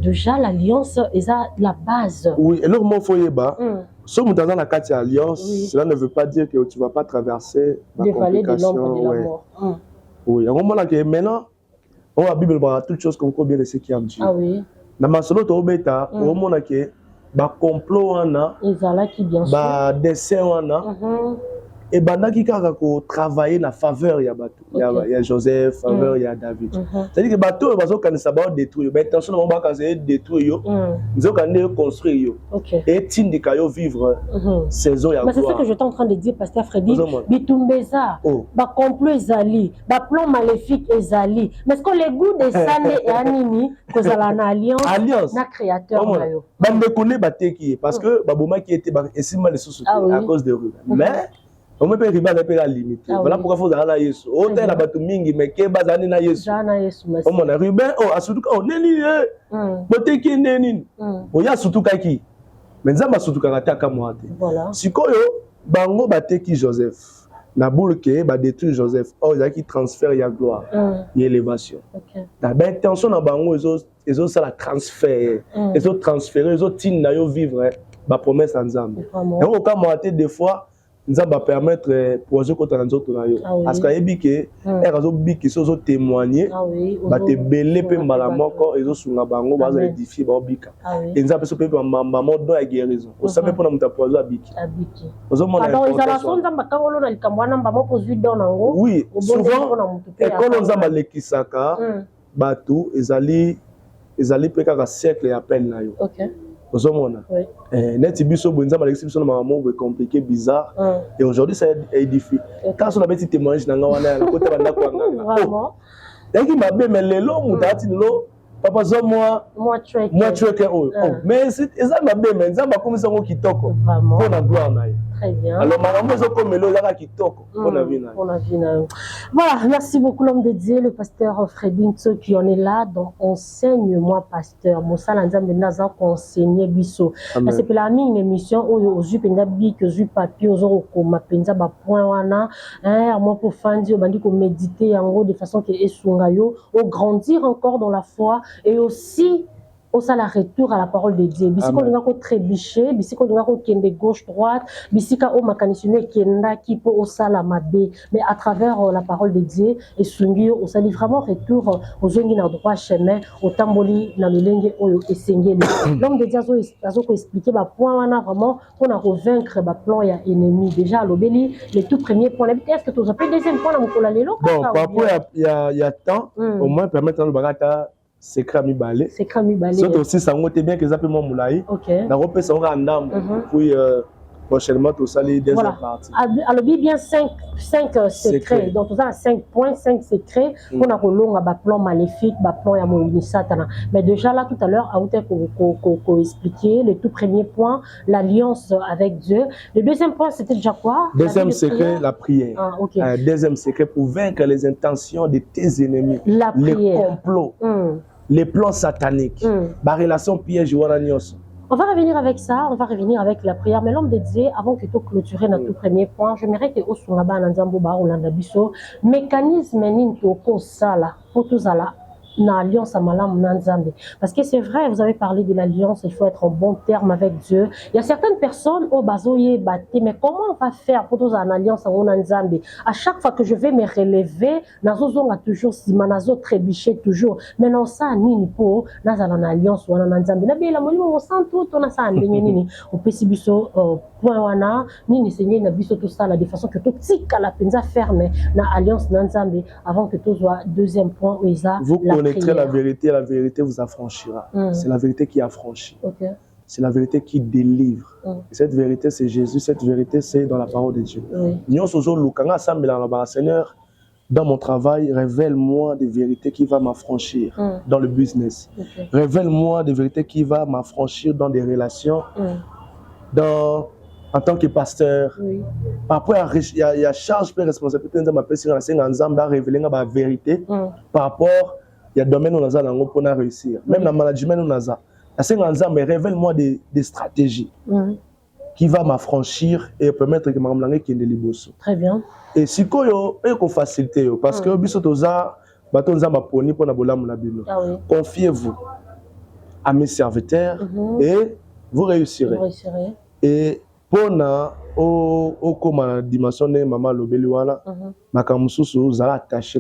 S2: déjà l'alliance est la base.
S1: Oui, et leur mot foyeba. Si vous êtes dans la carte alliance, cela ne veut pas dire que tu ne vas pas traverser la complication.
S2: De l'ombre de la mort.
S1: Oui, on moment que maintenant, on a la Bible toutes choses comme bien de ce qui a dit.
S2: Ah oui.
S1: Dans ma solo to beta, on moment que ba complot wana
S2: ezalaki bien sûr
S1: ba dessin wana et bandaki kaka ko travailler na faveur ya bato ya Joseph faveur ya David c'est à dire que bato bazo kanisa ba détruire ba intention na ba kanisa détruire yo nzo kande construire yo et tindika yo vivre saison ya gloire.
S2: Mais c'est ce que j'étais en train de dire pasteur Freddy bitumbeza ba complot ezali ba plan maléfique ezali mais ce que les goûts de sane et anini kozala na alliance na créateur na yo
S1: bande connaît bateki parce que baboma qui était esima les sous à cause de Ruben mais on me peut riba la limite voilà pourquoi faut aller à Yesu autant la batu mingi mais ke bazani na Yesu on mon Ruben asutu ka neni boteki neni ya sutu kaki mais nzamba sutu ka taka mwate
S2: voilà
S1: sikoyo bango bateki Joseph na boulke ba détruire Joseph ils qui transfert ya gloire et élévation la intention na bango ils ont ça la transfert ils ont transféré ils ont tin na yo vivre ba promesse en nzambe et au cas mwate des fois Nzamba permettre projet ko tanzo to na yo parce que ebike erazo biki sozo témoigner ba te belé pe mbala moko ezo sunga bango ba za édifier ba obika et nzamba so pe mamba modo ya guérison o sabe pona muta projet abiki ozo mona
S2: donc ezala so nzamba kangolo na likamwana mba moko zui don nango
S1: oui souvent ekolo nzamba lekisaka bato ezali pe kaka cercle ya peine na yo Ozomona.
S2: Oui.
S1: Net biso bonza malexi biso na maman compliqué bizarre. Et aujourd'hui ça édifie. Quand on a petit témoignage na ngawana na kota banda kwa nganga.
S2: Vraiment.
S1: Yaki mabe mais lelo mutati lo papa zo moi trek oh. Mais c'est ça mabe mais nzamba komisa ngo kitoko.
S2: Vraiment.
S1: Pour la gloire na.
S2: Très bien.
S1: Alors maman zo comme melo zaka kitoko pour la vie na.
S2: Voilà, merci beaucoup l'homme de Dieu, le pasteur Fredinso qui en est là. Donc enseigne-moi pasteur. Mosala nzambe naza enseigner biso. C'est que la une émission où ozu penda bi que ozu papier ozo ko mapenza ba point wana hein moi pour fandi bandi ko méditer en gros de façon que esunga yo au grandir encore dans la foi et aussi au ça la retour à la parole de Dieu. Bisiko nga ko trébucher, bisiko nga ko kende gauche droite, bisika o makanisine kenda ki po au sala mabe, mais à travers la parole de Dieu et sungi au sali vraiment retour aux zongi na droit chemin, au tamboli na milenge oyo esengeli. L'homme de Dieu azo ko expliquer ba point wana vraiment pour na revaincre ba plan ya ennemi. Déjà l'obéli les tout premiers points. Est-ce que tu as fait deuxième point na mokola lelo?
S1: Bon, par rapport il y a temps au moins permettre le bagata secret mi balé.
S2: Secret mi balé.
S1: Surtout aussi ça ngote bien que ça peut mon moulai.
S2: OK.
S1: Na repé ça on ndam. Puis prochainement tout ça les deuxième partie.
S2: Alors bien 5 secrets. Donc tout ça 5 points, 5 secrets pour na kolonga ba plan maléfique, ba plan ya mouni satana. Mais déjà là tout à l'heure a été ko expliquer le tout premier point, l'alliance avec Dieu. Le deuxième point c'était déjà quoi?
S1: Deuxième secret la prière.
S2: Ah, OK.
S1: Deuxième secret pour vaincre les intentions de tes ennemis.
S2: La prière.
S1: Les complots. Les plans sataniques, la relation piège ou
S2: On va revenir avec ça, on va revenir avec la prière. Mais l'homme de Dieu, avant que tu clôturer notre premier point, j'aimerais que Osungaba Nanzambo Ba Olanda Biso, mécanisme ninto ko sala, pour tous ala. Na alliance à Malam Nanzambe. Parce que c'est vrai, vous avez parlé de l'alliance, il faut être en bon terme avec Dieu. Il y a certaines personnes au bazoye bâti, mais comment on va faire pour une alliance à Nanzambe? À chaque fois que je vais me relever, Nazozon a toujours Sima, Nazo trébuché toujours. Mais non, ça, nini po, Nazal en alliance ou en Nanzambe. Nabi, la molimo, on sent tout, on a ça en nini. Au Pessibiso, point wana, nini seigneur Nabiso tout ça, de façon que tout tika la penza ferme, na alliance Nanzambe, avant que tout soit deuxième point, où ils a
S1: la vérité vous affranchira. C'est la vérité qui affranchit.
S2: Okay.
S1: C'est la vérité qui délivre. Et cette vérité, c'est Jésus. Cette vérité, c'est dans la parole de Dieu. Seigneur, dans mon travail, révèle-moi des vérités qui vont m'affranchir dans le business. Okay. Révèle-moi des vérités qui vont m'affranchir dans des relations, en tant que pasteur. Après, il y a charge et responsabilité de ma personne à révéler la vérité par rapport. Il y a des domaines où nous avons pour réussir. Même dans le management, nous avons. Mais révèle-moi des stratégies qui vont m'affranchir et permettre que je sois libre.
S2: Très bien.
S1: Et si il faut faciliter, parce que confiez-vous à mes serviteurs et vous réussirez. Et pour la dimension de Maman Lobeliwana, vous allez attacher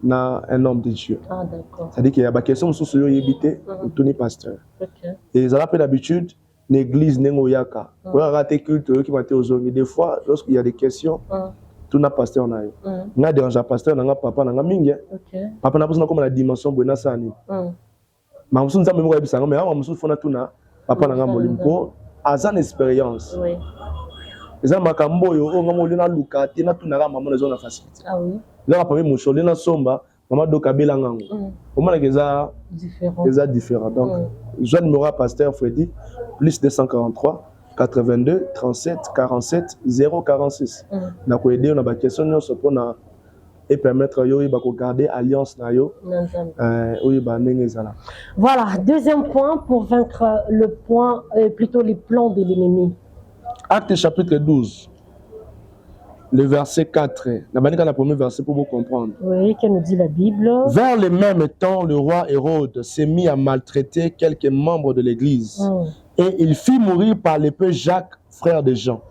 S1: na un homme de Dieu.
S2: Ah, d'accord.
S1: C'est-à-dire qu'il y a des questions qui sont évitées pour tous pasteur.
S2: Okay.
S1: Et ils ont d'habitude l'église n'engoyaka. Pour rater culte qui m'a aux hommes. Des fois, lorsqu'il y a des questions, tout n'a pasteur n'a eu. N'a déjà pasteur n'a papa n'a mingi. Papa n'a pas besoin comme la dimension buena sani. Mais on se sent même pas ça. Mais on se fait tout na papa n'a molimpo. Azan expérience.
S2: Oui.
S1: Les gens makambo yo on ngamo lina luka tina tout na maman les gens facilité.
S2: Ah oui.
S1: Là, après, mon cholé na somba, maman do kabela ngango. Comment les ça différent. Donc, je numéro pasteur Freddy plus 243 82 37 47 046. Na ko aider on a ba question non so pona et permettre yo ba ko garder alliance na yo.
S2: Voilà, deuxième point pour vaincre le point plutôt les plans de l'ennemi.
S1: Acte chapitre 12. Le verset 4. Le premier verset pour vous comprendre.
S2: Oui, que nous dit la Bible.
S1: Vers le même temps, le roi Hérode s'est mis à maltraiter quelques membres de l'église. Et il fit mourir par l'épée Jacques, frère de Jean.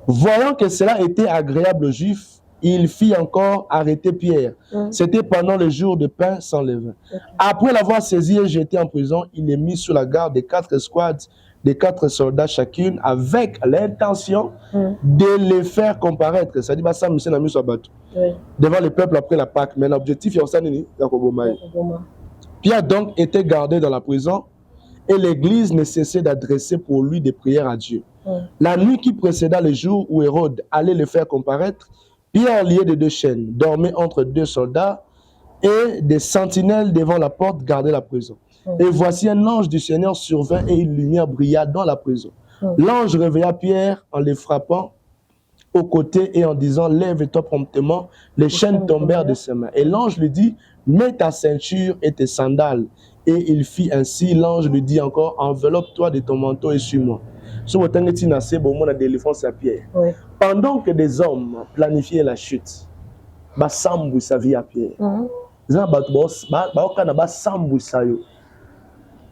S1: Voyant que cela était agréable aux Juifs, il fit encore arrêter Pierre. C'était pendant le jour de pain sans levain. Après l'avoir saisi et jeté en prison, il est mis sous la garde de 4 escouades, de 4 soldats chacune, avec l'intention de les faire comparaître. C'est-à-dire devant le peuple après la Pâque. Mais l'objectif, Pierre donc était gardé dans la prison et l'église ne cessait d'adresser pour lui des prières à Dieu. La nuit qui précéda le jour où Hérode allait le faire comparaître, Pierre, lié de 2 chaînes, dormait entre 2 soldats et des sentinelles devant la porte gardaient la prison. Et voici un ange du Seigneur survint et une lumière brilla dans la prison. L'ange réveilla Pierre en le frappant au côté et en disant « Lève-toi promptement ». Les chaînes tombèrent de ses mains. Et l'ange lui dit « Mets ta ceinture et tes sandales ». Et il fit ainsi. L'ange lui dit encore « Enveloppe-toi de ton manteau et suis-moi ». Pendant que des hommes planifiaient la chute, basambu sa vie à Pierre.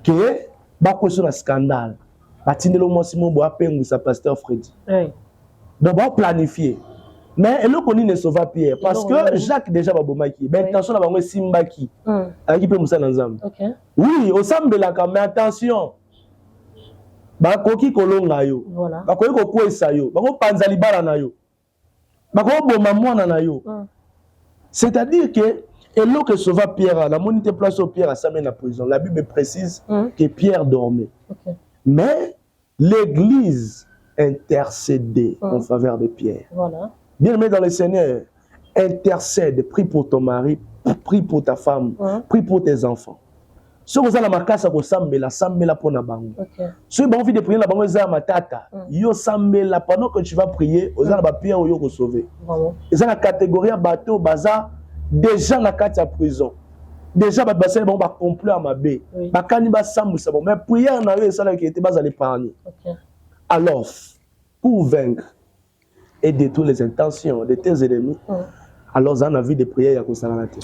S1: Que bakoso na scandale. Batindelo mosimo bo apengu sa pasteur Freddy. Donc on planifier. Mais elle connaît ne sauva Pierre parce que Jacques déjà babomaki. Ben attention na bango simbaki. Aki pe musa na nzambe. Oui, au sambela mais attention. Bakoki kolonga yo. Bakoki kokwesa yo. Bako panza libala na yo. Bako boma mwana na yo. C'est-à-dire que et l'eau que sauva Pierre, la monité place au Pierre à sa main à prison. La Bible précise que Pierre dormait. Mais l'église intercédait en faveur de Pierre. Bien aimé dans le Seigneur, intercède, prie pour ton mari, prie pour ta femme, prie pour tes enfants. Si vous avez la marcasse pour Sambela, Sambela pour Nabango. Si vous avez envie de prier la bango za matata, yo Sambela pendant que tu vas prier, vous avez Pierre ou yo sauver. Et ça la catégorie bateau bazar déjà la carte à prison. Déjà ba bassin bon ba complot à ma bé. Ba kaniba Sambu ça bon mais prière na yo ça là qui était bas à l'épargne. Alors pour vaincre et détruire les intentions de tes ennemis. Alors, ça a vie de prière, il y a Kosakanate.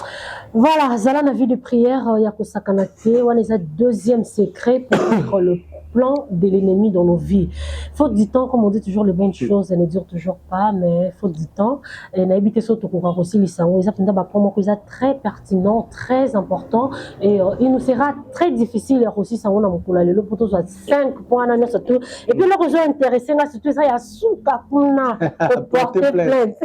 S2: Voilà, ça a vie de prière, il y a Kosakanate. On est le deuxième secret pour mettre le plan de l'ennemi dans nos vies. Faute du temps, comme on dit toujours, les bonnes choses, elles ne durent toujours pas, mais faute du temps. Et on a évité ça, aussi, les très pertinent, très important. Et il nous sera très difficile aussi, ça, on a mon le pour 5 points, surtout. Et puis, le réseau intéressant, surtout, ça, il y a Souka Puna pour porter plainte.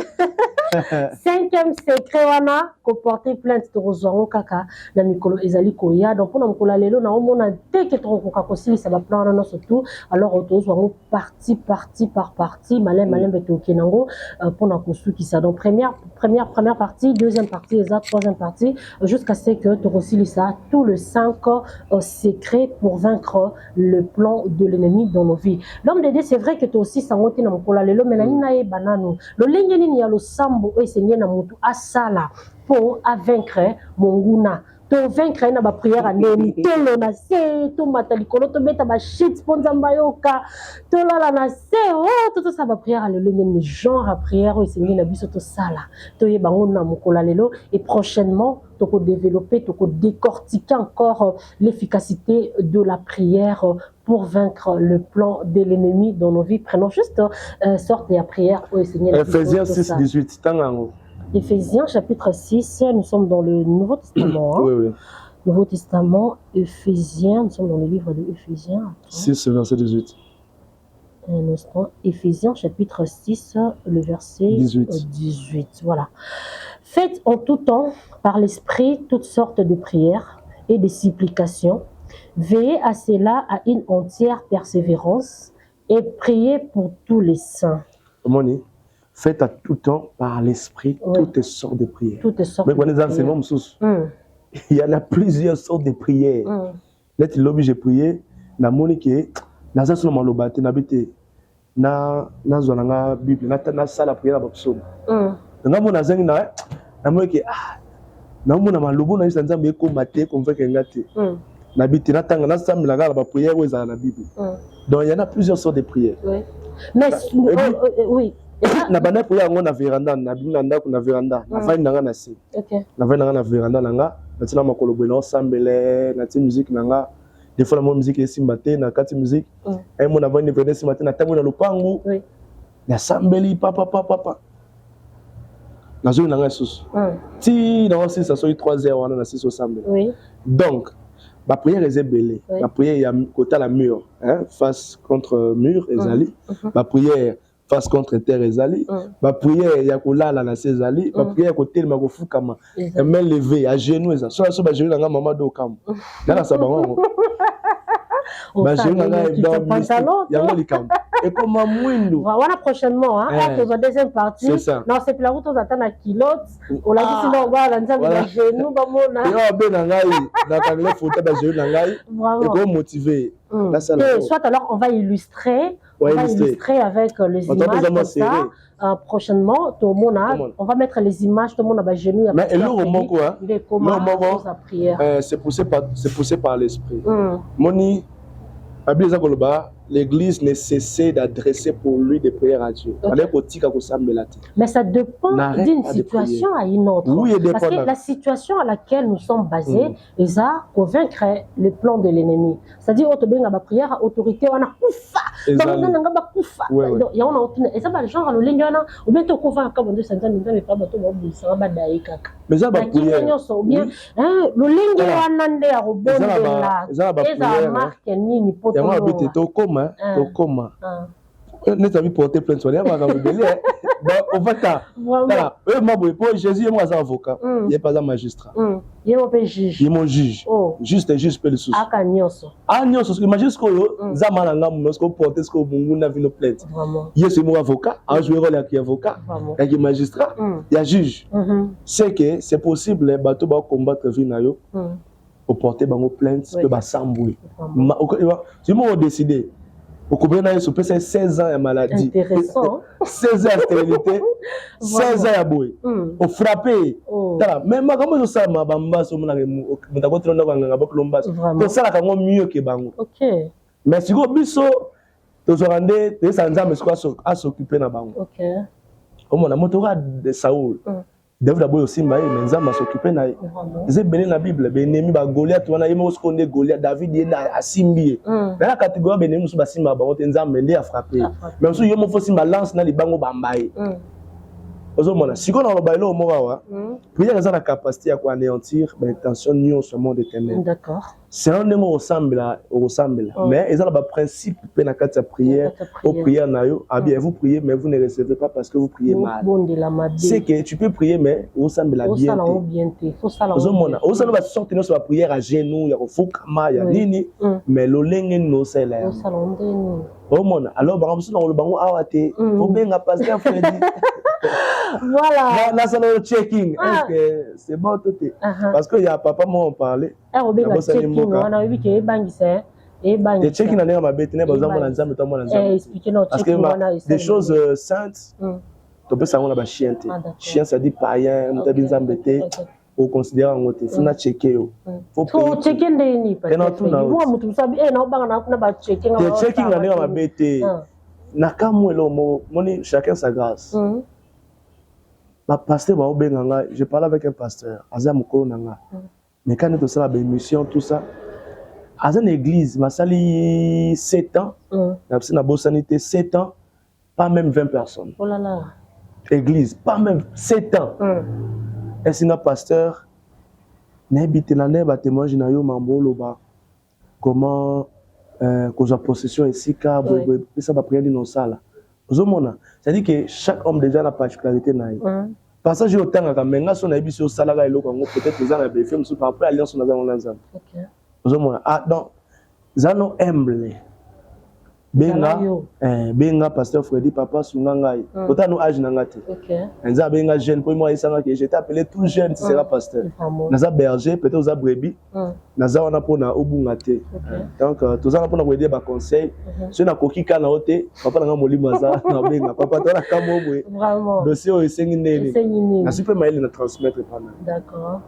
S2: Cinquième secret, on a porter plainte de Rosaron Kaka, na Mikolo Ezali Koya. Donc, pour nous, lelo na omona dès que ton kokakosili ça va plan na surtout. Alors, on partie par partie, malin beto kenango pour na kosu qui ça. Donc, première partie, deuxième partie, et troisième partie, jusqu'à ce que tu reçois ça tout le 5 secrets pour vaincre le plan de l'ennemi dans nos vies. L'homme de Dieu, c'est vrai que tu aussi sangote na mokola lelo mais na ina banano. Le lengeni ni ya lo sambo et seigneur na mutu asala pour vaincre monguna. To vaincre na ba prière anemi tolo na se to matalikolo to beta ba shit sponzamba yoka to la na se to ça ba prière le lengeni genre à prière et seigneur na biso to sala to ye bango na mokola lelo et prochainement to ko développer to ko décortiquer encore l'efficacité de la prière pour vaincre le plan de l'ennemi dans nos vies. Prenons juste sorte de la prière au Seigneur.
S1: Ephésiens 6:18.
S2: Ephésiens chapitre 6, nous sommes dans le Nouveau Testament.
S1: Oui.
S2: Nouveau Testament, Ephésiens, nous sommes dans le livre de Ephésiens.
S1: 6, verset 18.
S2: Un instant, Ephésiens chapitre 6, le verset 18. Voilà. Faites en tout temps, par l'Esprit, toutes sortes de prières et de supplications. Veillez à cela à une entière persévérance et priez pour tous les saints.
S1: Moni, faites à tout temps par l'esprit toutes sortes de prières.
S2: Toutes sortes de
S1: prières. Il y en a plusieurs sortes de prières. Là, tu l'oblige de prier. Na moni qui na za solo malobate na bité na zona Bible na sala prière ba psaume. Na mona zengi na moni qui na mona malobo na nzambe ko maté ko mfeke ngati. Na biti na tanga na sambi la ba prière ou za na Bible. Donc il y en a plusieurs sortes de prières.
S2: Mais oui.
S1: Na bana prière ngona véranda na bina ndako na véranda na vai nanga na si. Na vai nanga na véranda nanga na tina makolo beno sambele na ti musique nanga des fois la musique est simbaté na kati musique et mon avant de venir simbaté na tango na lupangu na sambeli papa na zo nanga sous ti na aussi ça soit 3 heures on a 6 au sambeli. Donc la prière est belée. La prière il y a côté la mur face contre mur ezali la prière face contre terre ezali la prière il y a kolala na sezali la prière côté le makofukama et main levée à genoux ça soit ba genoux nga maman do kam na sa bango Bah j'ai dans
S2: pantalon.
S1: Et comme Mouindou.
S2: Voilà prochainement hein. La deuxième partie.
S1: C'est ça.
S2: Non, c'est la route on attend la kilote. On l'a dit sinon voilà, nous avons genou ba mona.
S1: Yo ben nangai dans ta photo ba genou nangai. Et comme motivé.
S2: Soit alors on va illustrer avec les images comme ça. Prochainement, tout le monde on va mettre les images, tout le monde a genou.
S1: Mais et là, quoi?
S2: Il est comment sa prière.
S1: C'est poussé par l'esprit. Moni, l'église ne cessait d'adresser pour lui des prières à Dieu.
S2: Mais ça dépend d'une situation à une autre.
S1: Oui,
S2: parce que la situation à laquelle nous sommes basés, les a convaincre les plans de l'ennemi. C'est-à-dire, la prière, autorité, on a koufa. Il y a un autre. Et ça, les gens, le lingana, ou bien tu convaincs comme on dit, ça ne pas bateau, ça va daïka.
S1: Mais ça, va prier.
S2: Ou bien, le lingana, on a au bon de la. Et ça marque ni ni pote.
S1: Tokoma. Nous avons porté plainte sur les gens. On va voilà. Jésus est mon avocat. Il n'est pas un magistrat.
S2: Il est
S1: mon juge. Juste un juge peut le souci. Imagine ce que Zamananga nous porter ce que nous avons une plainte. Il est mon avocat. Un joueur qui est avocat. Il y a magistrat. Il y a juge. C'est que c'est possible les bateaux va combattre Vinayo. Pour porter une plainte que va s'embrouiller. Tu m'as décidé. Au Koubena, il y a 16 ans de maladie.
S2: Intéressant.
S1: 16 ans de stérilité, 16 ans de bouée. Au frappé. Même quand je sais ma bamba, je ça la mieux que bango.
S2: OK.
S1: Mais si vous biso, tu te rendez, tu es sans âme à s'occuper na bango.
S2: OK.
S1: Au moins, la motora de Saoul. David a aussi mais nzamba s'occuper na c'est béni la Bible béni ba Goliath wana yemo skonde Goliath David yé na asimbi dans la catégorie béni musu ba simba ba nzamba ndi a frapper mais musu yemo fo simba lance na libango bambaye ozomona siko na lobailo omoka wa prière eza na capacité ya anéantir ba intention nyonso monde éternel.
S2: D'accord.
S1: C'est un ndenge ressemble mais eza na ba principe pe na kati ya prière au prière na yo bien vous priez mais vous ne recevez pas parce que vous priez mal. C'est que tu peux prier mais ressemble la bien.
S2: Faut ça la
S1: ozomona osala ba sorte sur la prière à genoux ya kofukama ya nini mais lolenge no sela. Omona alors ba musu na lo bango awate faut benga pasteur Freddy.
S2: Voilà.
S1: Là, c'est le checking. Est-ce que c'est bon tout est? Parce que y a papa moi on parlait.
S2: Le checking, on a vu que bangissait.
S1: Le checking on est ma bête, n'est pas besoin d'enzame, toi moi d'enzame. Parce que des choses saintes, tu peux savoir la chien. Chien ça dit païen, on t'a bien zambété. Au considérer en côté, faut na checker.
S2: Faut checker des nids.
S1: Non tout na.
S2: Moi mutu sabi non banga na ba checking.
S1: Le checking on est ma bête. Nakamwelo moni chacun sa grâce. Pasteur je parlais avec un pasteur, mais quand nous avons une mission, tout ça, à une église, ma sali 7 ans, na bosanité 7 ans, pas même 20 personnes.
S2: Oh là là.
S1: Église, pas même 7 ans. Et c'est un pasteur, n'habite na neba témoignage na yo mambolo ba comment que j'ai possession ici car ça va prier dans salle. C'est-à-dire que chaque homme déjà a la particularité. Parce que j'ai autant de menga son habit sur salaire et peut-être les gens ont fait mais par après alliance on a dans l'ensemble. OK. Ah donc zano humble. Benga pasteur Freddy papa sunangai. Autant nous âge nangate.
S2: OK.
S1: Enza benga jeune pour moi isanga que j'étais appelé tout jeune tu seras pasteur. Naza berger peut-être aux brebis. Naza wana pona obungate. Donc tous ans pona aider ba conseil. Si na koki kana ote papa nga molimo za na benga papa toi la kamobwe.
S2: Vraiment.
S1: Dossier o esengi nene. Na super mail na transmettre pendant.
S2: D'accord.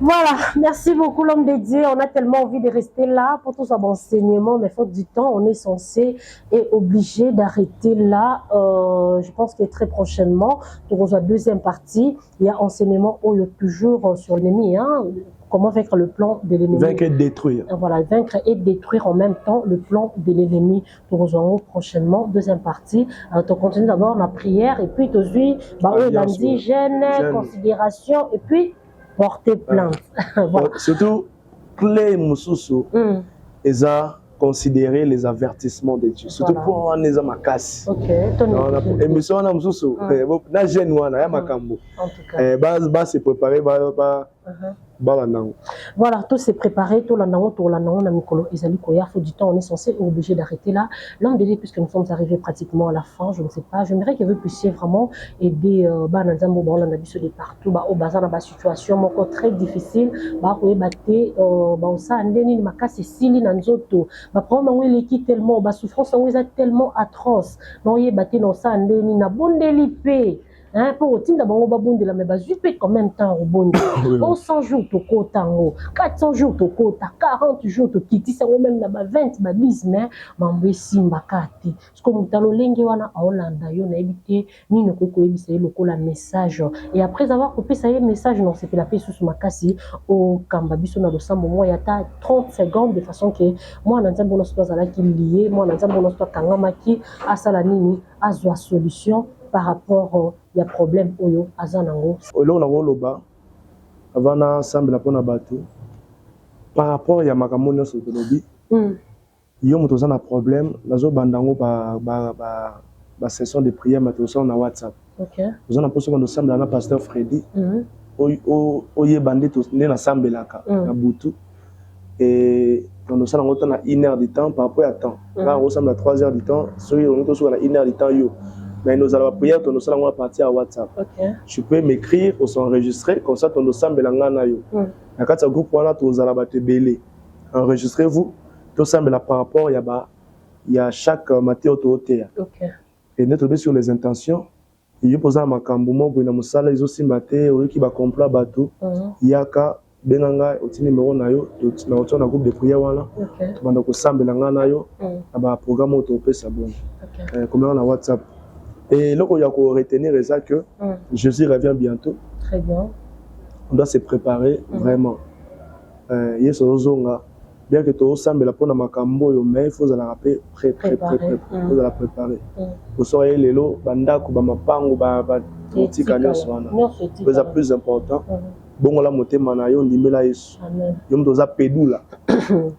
S2: Voilà, merci beaucoup l'homme de Dieu. On a tellement envie de rester là pour tout ça bon enseignement mais faute du temps, on est censé est obligé d'arrêter là. Je pense que très prochainement, dans la deuxième partie, il y a enseignement toujours sur l'ennemi. Comment vaincre le plan de l'ennemi.
S1: Vaincre et détruire.
S2: Voilà, vaincre et détruire en même temps le plan de l'ennemi. Nous rejoignons prochainement, deuxième partie. Tu continues d'abord la prière et puis tu dis, lundi, gêne, considération et puis porter plainte. Voilà.
S1: Surtout, clé Moussoussou, et ça, considérer les avertissements de Dieu. Surtout pour les hommes à casse.
S2: Ok.
S1: Émission on a Moussoussou. Na jeune wana ya makambo.
S2: En tout cas.
S1: Base se préparer
S2: Voilà, tout s'est préparé, tout l'anango, na mikolo, ezali koya, faut du temps, on est censé, obligé d'arrêter là. L'homme de Dieu, puisque nous sommes arrivés pratiquement à la fin, je ne sais pas, j'aimerais que vous puissiez vraiment aider Bananzambo, Bananabiso de partout, au bazar, dans la situation, mon très difficile, Baroué Baté, Baosa, Andeni, Makasi, Sili, Nanzoto, Baproma, où il est tellement, souffrance, où il est tellement atroce, non, il est batté dans ça, Andeni, na bondelipé. Hein, pour au team d'abord on va bonder la mais bas jupe quand même temps au bon 100 jours to kota 400 jours to kota 40 jours to kiti ça même na ba 20 ba 10 mais mambe simba kati ce que mutalo lenge wana a Hollanda yo na ebité ni ne ko ebisa lokola message et après avoir coupé ça y message non c'est la paix sous makasi au kamba biso na losambo moi ya ta 30 secondes de façon que moi na nzambo no soit ala ki lié moi na nzambo no soit kangama ki asala nini azwa solution par rapport il y a problème oyo azanango
S1: olo na loba avana ensemble la pona bateau par rapport ya makambo nyonso tolobi yo moto za na problème nazo bandango ba session de prière matoso na WhatsApp. OK. Vous en a posé quand ensemble na pasteur Freddy. Oye bandé to né na sambelaka na butu et quand nous sommes na 1 heure de temps par rapport à temps. Là on ressemble à 3 heures de temps, so on est sur na 1 heure de temps yo. Mais nous allons prier, nous allons partir à WhatsApp. Okay. Tu peux m'écrire ou s'enregistrer, comme ça, tu semble l'angana yo. Na kati groupe wana tu allons te belé. Enregistrez-vous, tout semble par rapport il y a chaque matin autoté. OK. Et notre sur les intentions, il y a posé ma kambumo pour na musala izo simbate ou qui va complot bateau. Yaka benanga oti numéro na yo, na otona groupe de prière wana. OK. Tu vas ko semble l'angana yo, aba programme autopé ça bon. OK. Comme on a WhatsApp. Et là, il y a qu'on retenir ça que Jésus revient bientôt.
S2: Très bien.
S1: On doit se préparer vraiment. Bien que tout semble la peau dans ma cambo, mais il faut la rappeler prêt. Il faut la préparer. Vous serez les lots, bandako, bamapango, batika, c'est plus important. Bon, la montée manayon, dimela yesu. Yom doza pédoula.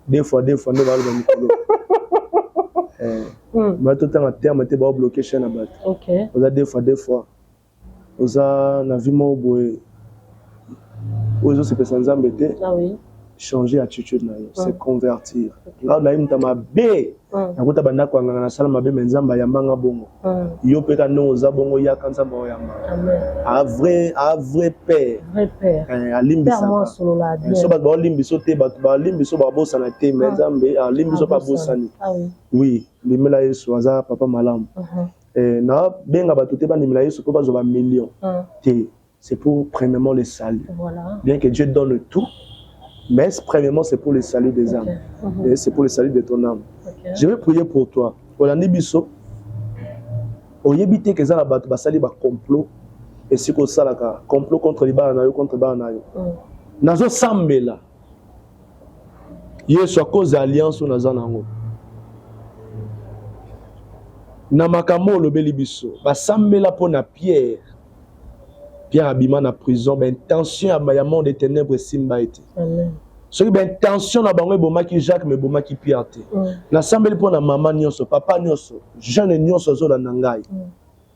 S1: Des fois, ne va mais tout le temps, terme était bloqué chez la batte. OK. Vous avez des fois. Vous avez la vie mobile. Vous avez des personnes embêtées. Ah oui. Changer attitude, se convertir. Là, on a une tama bé. Na kuta banda kwa ngana sala mabe menzamba yambanga bongo. Yo peka no za bongo ya kanza bo yamba. Amen. A vrai père. Vrai père. A limbi sa. So ba limbi so te ba limbi so ba bosa na te menzambe a limbi so ba bosa ni. Ah oui. Oui, limela yesu aza papa malam. Na benga ba tuté ba limela yesu ko ba zo ba million. C'est pour premièrement le salut. Voilà. Bien que Dieu donne tout. Mais premièrement, c'est pour le salut des âmes. Et c'est pour le salut de ton âme. Okay. Je vais prier pour toi. Olandi biso. Oyebite que ça la bato basali ba complot et si ko salaka complot contre les banayo contre banayo. Nazo sambela. Yesu a cause alliance na zanango. Na makambo lobeli biso. Ba sambela pona Pierre. Pierre abima na prison, ben tension à mayamon des ténèbres simba été. Amen. Ce qui ben tension na bango bomaki Jacques mais bomaki Pierre té. Na sambeli pour na maman nyonso, papa nyonso, jeune nyonso zo na ngai.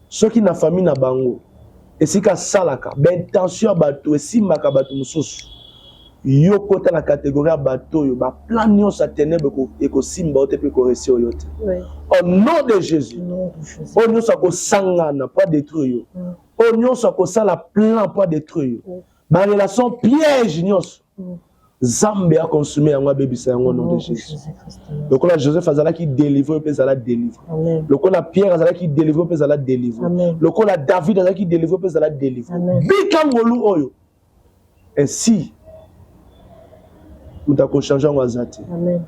S1: Ce qui na famille na bango. Et si ka salaka, ben tension bato et simba ka bato mususu. Yo kota na catégorie bato yo ba plan nyonso ténèbres et ko simba ote pe ko resi oyote. Au nom de Jésus. Au nyonso ko sangana pas détruire yo. Oignon soit comme ça la plan pour détruire. Ma relation piège nyos. Zambé a consumé un bébé c'est un nom de Jésus. Donc là Joseph Azala qui délivre peut Azala délivre. Donc là Pierre Azala qui délivre peut Azala délivre. Donc là David Azala qui délivre peut Azala délivre. Bikangolu oyo. Ainsi nous t'avons changé en Azati. Amen.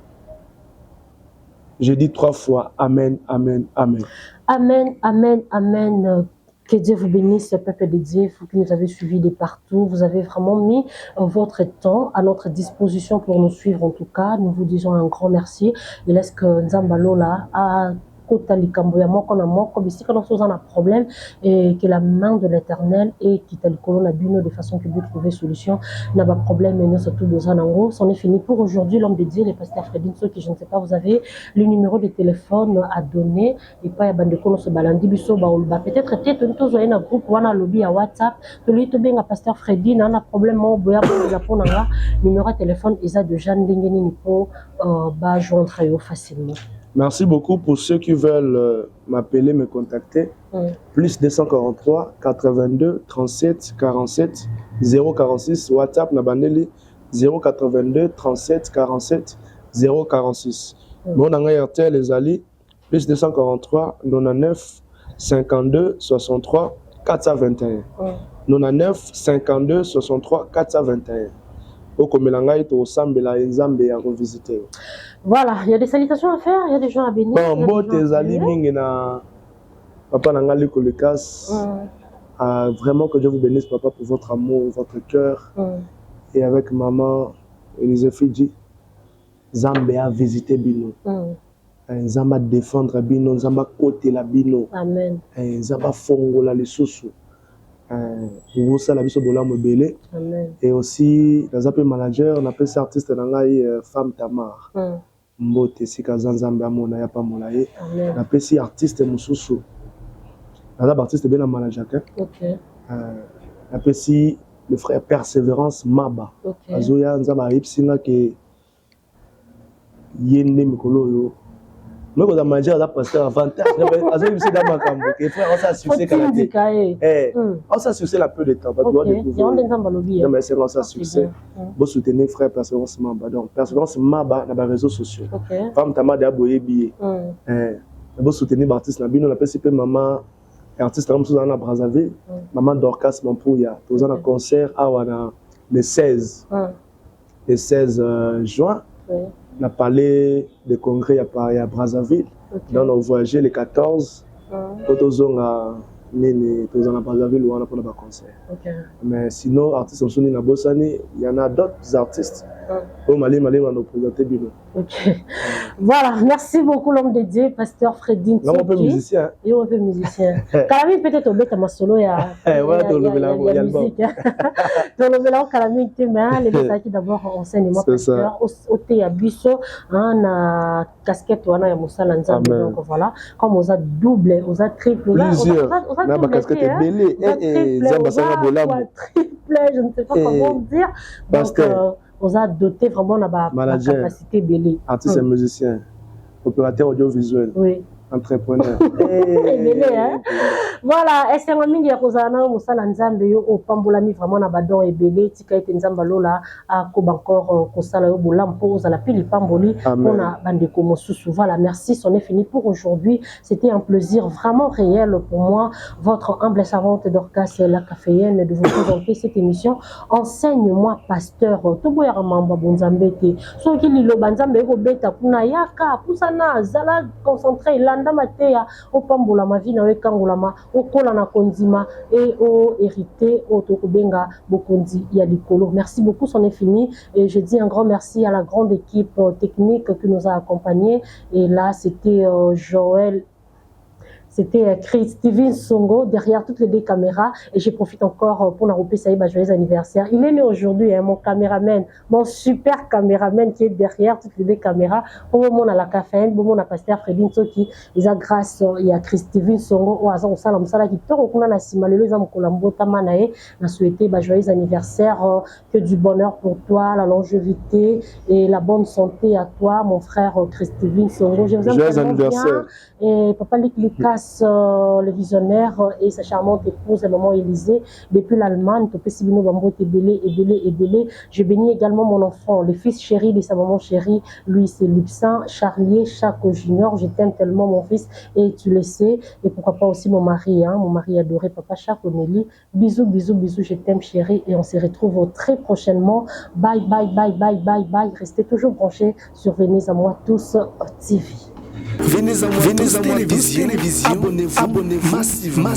S1: Je dis 3 fois amen, amen, amen.
S2: Amen, amen, amen. Que Dieu vous bénisse, peuple de Dieu, vous qui nous avez suivis de partout. Vous avez vraiment mis votre temps à notre disposition pour nous suivre en tout cas. Nous vous disons un grand merci. Et laisse que Nzambalola a kota likambo ya moko na moko bisika na soza na problème et que la main de l'Éternel est qui tel colonne bino de façon que vous trouver solution n'a pas problème et nous surtout dans un ango. C'en est fini pour aujourd'hui. L'homme de Dieu, le pasteur Fredin, ceux qui je ne sais pas, vous avez le numéro de téléphone à donner et pas à bande kono se balandi biso baolba peut-être tete nous tous un groupe wana lobby à WhatsApp to lui to benga pasteur Fredin na problème mo boya boya ponanga numéro de téléphone isa de Jeanne Lingeni ni pour ba joindre yo facilement.
S1: Merci beaucoup pour ceux qui veulent m'appeler, me contacter. Plus 243 82 37 47 046 WhatsApp Nabandeli 082 37 47 046. Mon Airtel les alliés plus 243 99 52 63 421. 99 52 63 421. Au Komelanga au Sambela Nzambe à revisiter.
S2: Voilà, il y a des salutations à faire, il y a des gens à bénir.
S1: Bon, bon, tes alliés mingena papa Nangali Kolekas. Vraiment que Dieu vous bénisse papa pour votre amour, votre cœur. Et avec maman Elise Fidji, Zambé a visité Bino. Zamba défendre Bino, Zamba côté la Bino.
S2: Amen.
S1: Zamba fongola les sous. Vous ça la biso bola mobile. Et aussi les appels manager, on appelle ça artiste nangai femme Tamar. Mbote sika Zanzamba mona ya pa molaye. On appelle ça artiste mususu. Les artistes bien manager. OK. On appelle ça le frère Persévérance Maba. Azoya Nzamba ipsinga ke yende mikolo yo. Moi, quand on manager, on a passé un avantage. On s'est succès quand on s'est succès la peu de temps. Mais c'est un succès. Vous soutenez frère Persévérance Maba. Donc, Persévérance Maba dans les réseaux sociaux. Femme Tama de Aboye Billet. Vous soutenez l'artiste. On appelle ça maman. Artiste à Brazzaville. Maman Dorcas Mampouya. Vous avez un concert le 16 juin. On a parlé de congrès à Brazzaville. On a voyagé le 14. Nous à Brazzaville où on a fait un concert. Mais sinon, artistes sont na Bossani, il y en a d'autres artistes. Au Mali, on a présenté Bino.
S2: Voilà, merci beaucoup l'homme de Dieu, pasteur Fredin.
S1: Non, on peut musicien.
S2: Et on peut musicien. Kalami peut-être au bête ma solo ya.
S1: Voilà, tu le
S2: musique. Tu le mélange Kalami qui mais les bêtes qui d'abord enseignement pasteur au thé à Bisso, na casquette wana ya Moussala Nzambe donc voilà, comme on a double, on a triple,
S1: on a na casquette belé et Nzamba sanga bolambo.
S2: Triple, je ne sais pas comment dire. Parce que on a doté vraiment la capacité belé.
S1: Artiste et musicien, opérateur audiovisuel.
S2: Oui.
S1: Entrepreneur.
S2: Voilà, et c'est un mingi ya kozana Moussala Nzambe yo au pambolami vraiment na badon et belé tika ete Nzamba lola a ko encore kosala yo bolampo za la pili pamboli on a bandeko mosusu. Voilà, merci, c'en est fini pour aujourd'hui. C'était un plaisir vraiment réel pour moi, votre humble servante Dorcas la caféenne, de vous présenter cette émission. Enseigne-moi pasteur Toboya Mamba Bonzambete. So ki lilo banzambe ko beta kuna yaka pusana zala concentré Matea, au pambola ma vie na wekangolama, au kola na konzima et au hérité au tokubenga bokondi ya likolo. Merci beaucoup, c'en est fini et je dis un grand merci à la grande équipe technique qui nous a accompagnés. Et là c'était Joël. C'était Steven Songo derrière toutes les deux caméras. Et je profite encore pour Naroupé Saïba, joyeux anniversaire. Il est né aujourd'hui, hein, mon caméraman, mon super caméraman qui est derrière toutes les deux caméras. Au moment à la caféine, au moment à pasteur Fredin Soki, il a grâce il y a Steven Songo, au hasard, au salam sala qui peut reconnaître la simale, les hommes Kolambo Tamanae, n'a souhaité joyeux anniversaire, que du bonheur pour toi, la longévité et la bonne santé à toi, mon frère Steven Songo. Je vous aime
S1: joyeux anniversaire.
S2: Bien. Et papa Likas, le visionnaire et sa charmante épouse, maman Élysée, depuis l'Allemagne, je bénis également mon enfant, le fils chéri de sa maman chérie, lui c'est Lipsin, Charlier, Chaco Junior, je t'aime tellement mon fils et tu le sais, et pourquoi pas aussi mon mari adoré, papa Chaco Nelly, bisous, bisous, bisous, je t'aime chérie et on se retrouve très prochainement, bye, bye, bye, bye, bye, bye, restez toujours branchés sur Venez à moi tous TV.
S3: Venez à moi, télévision, abonnez-vous massivement.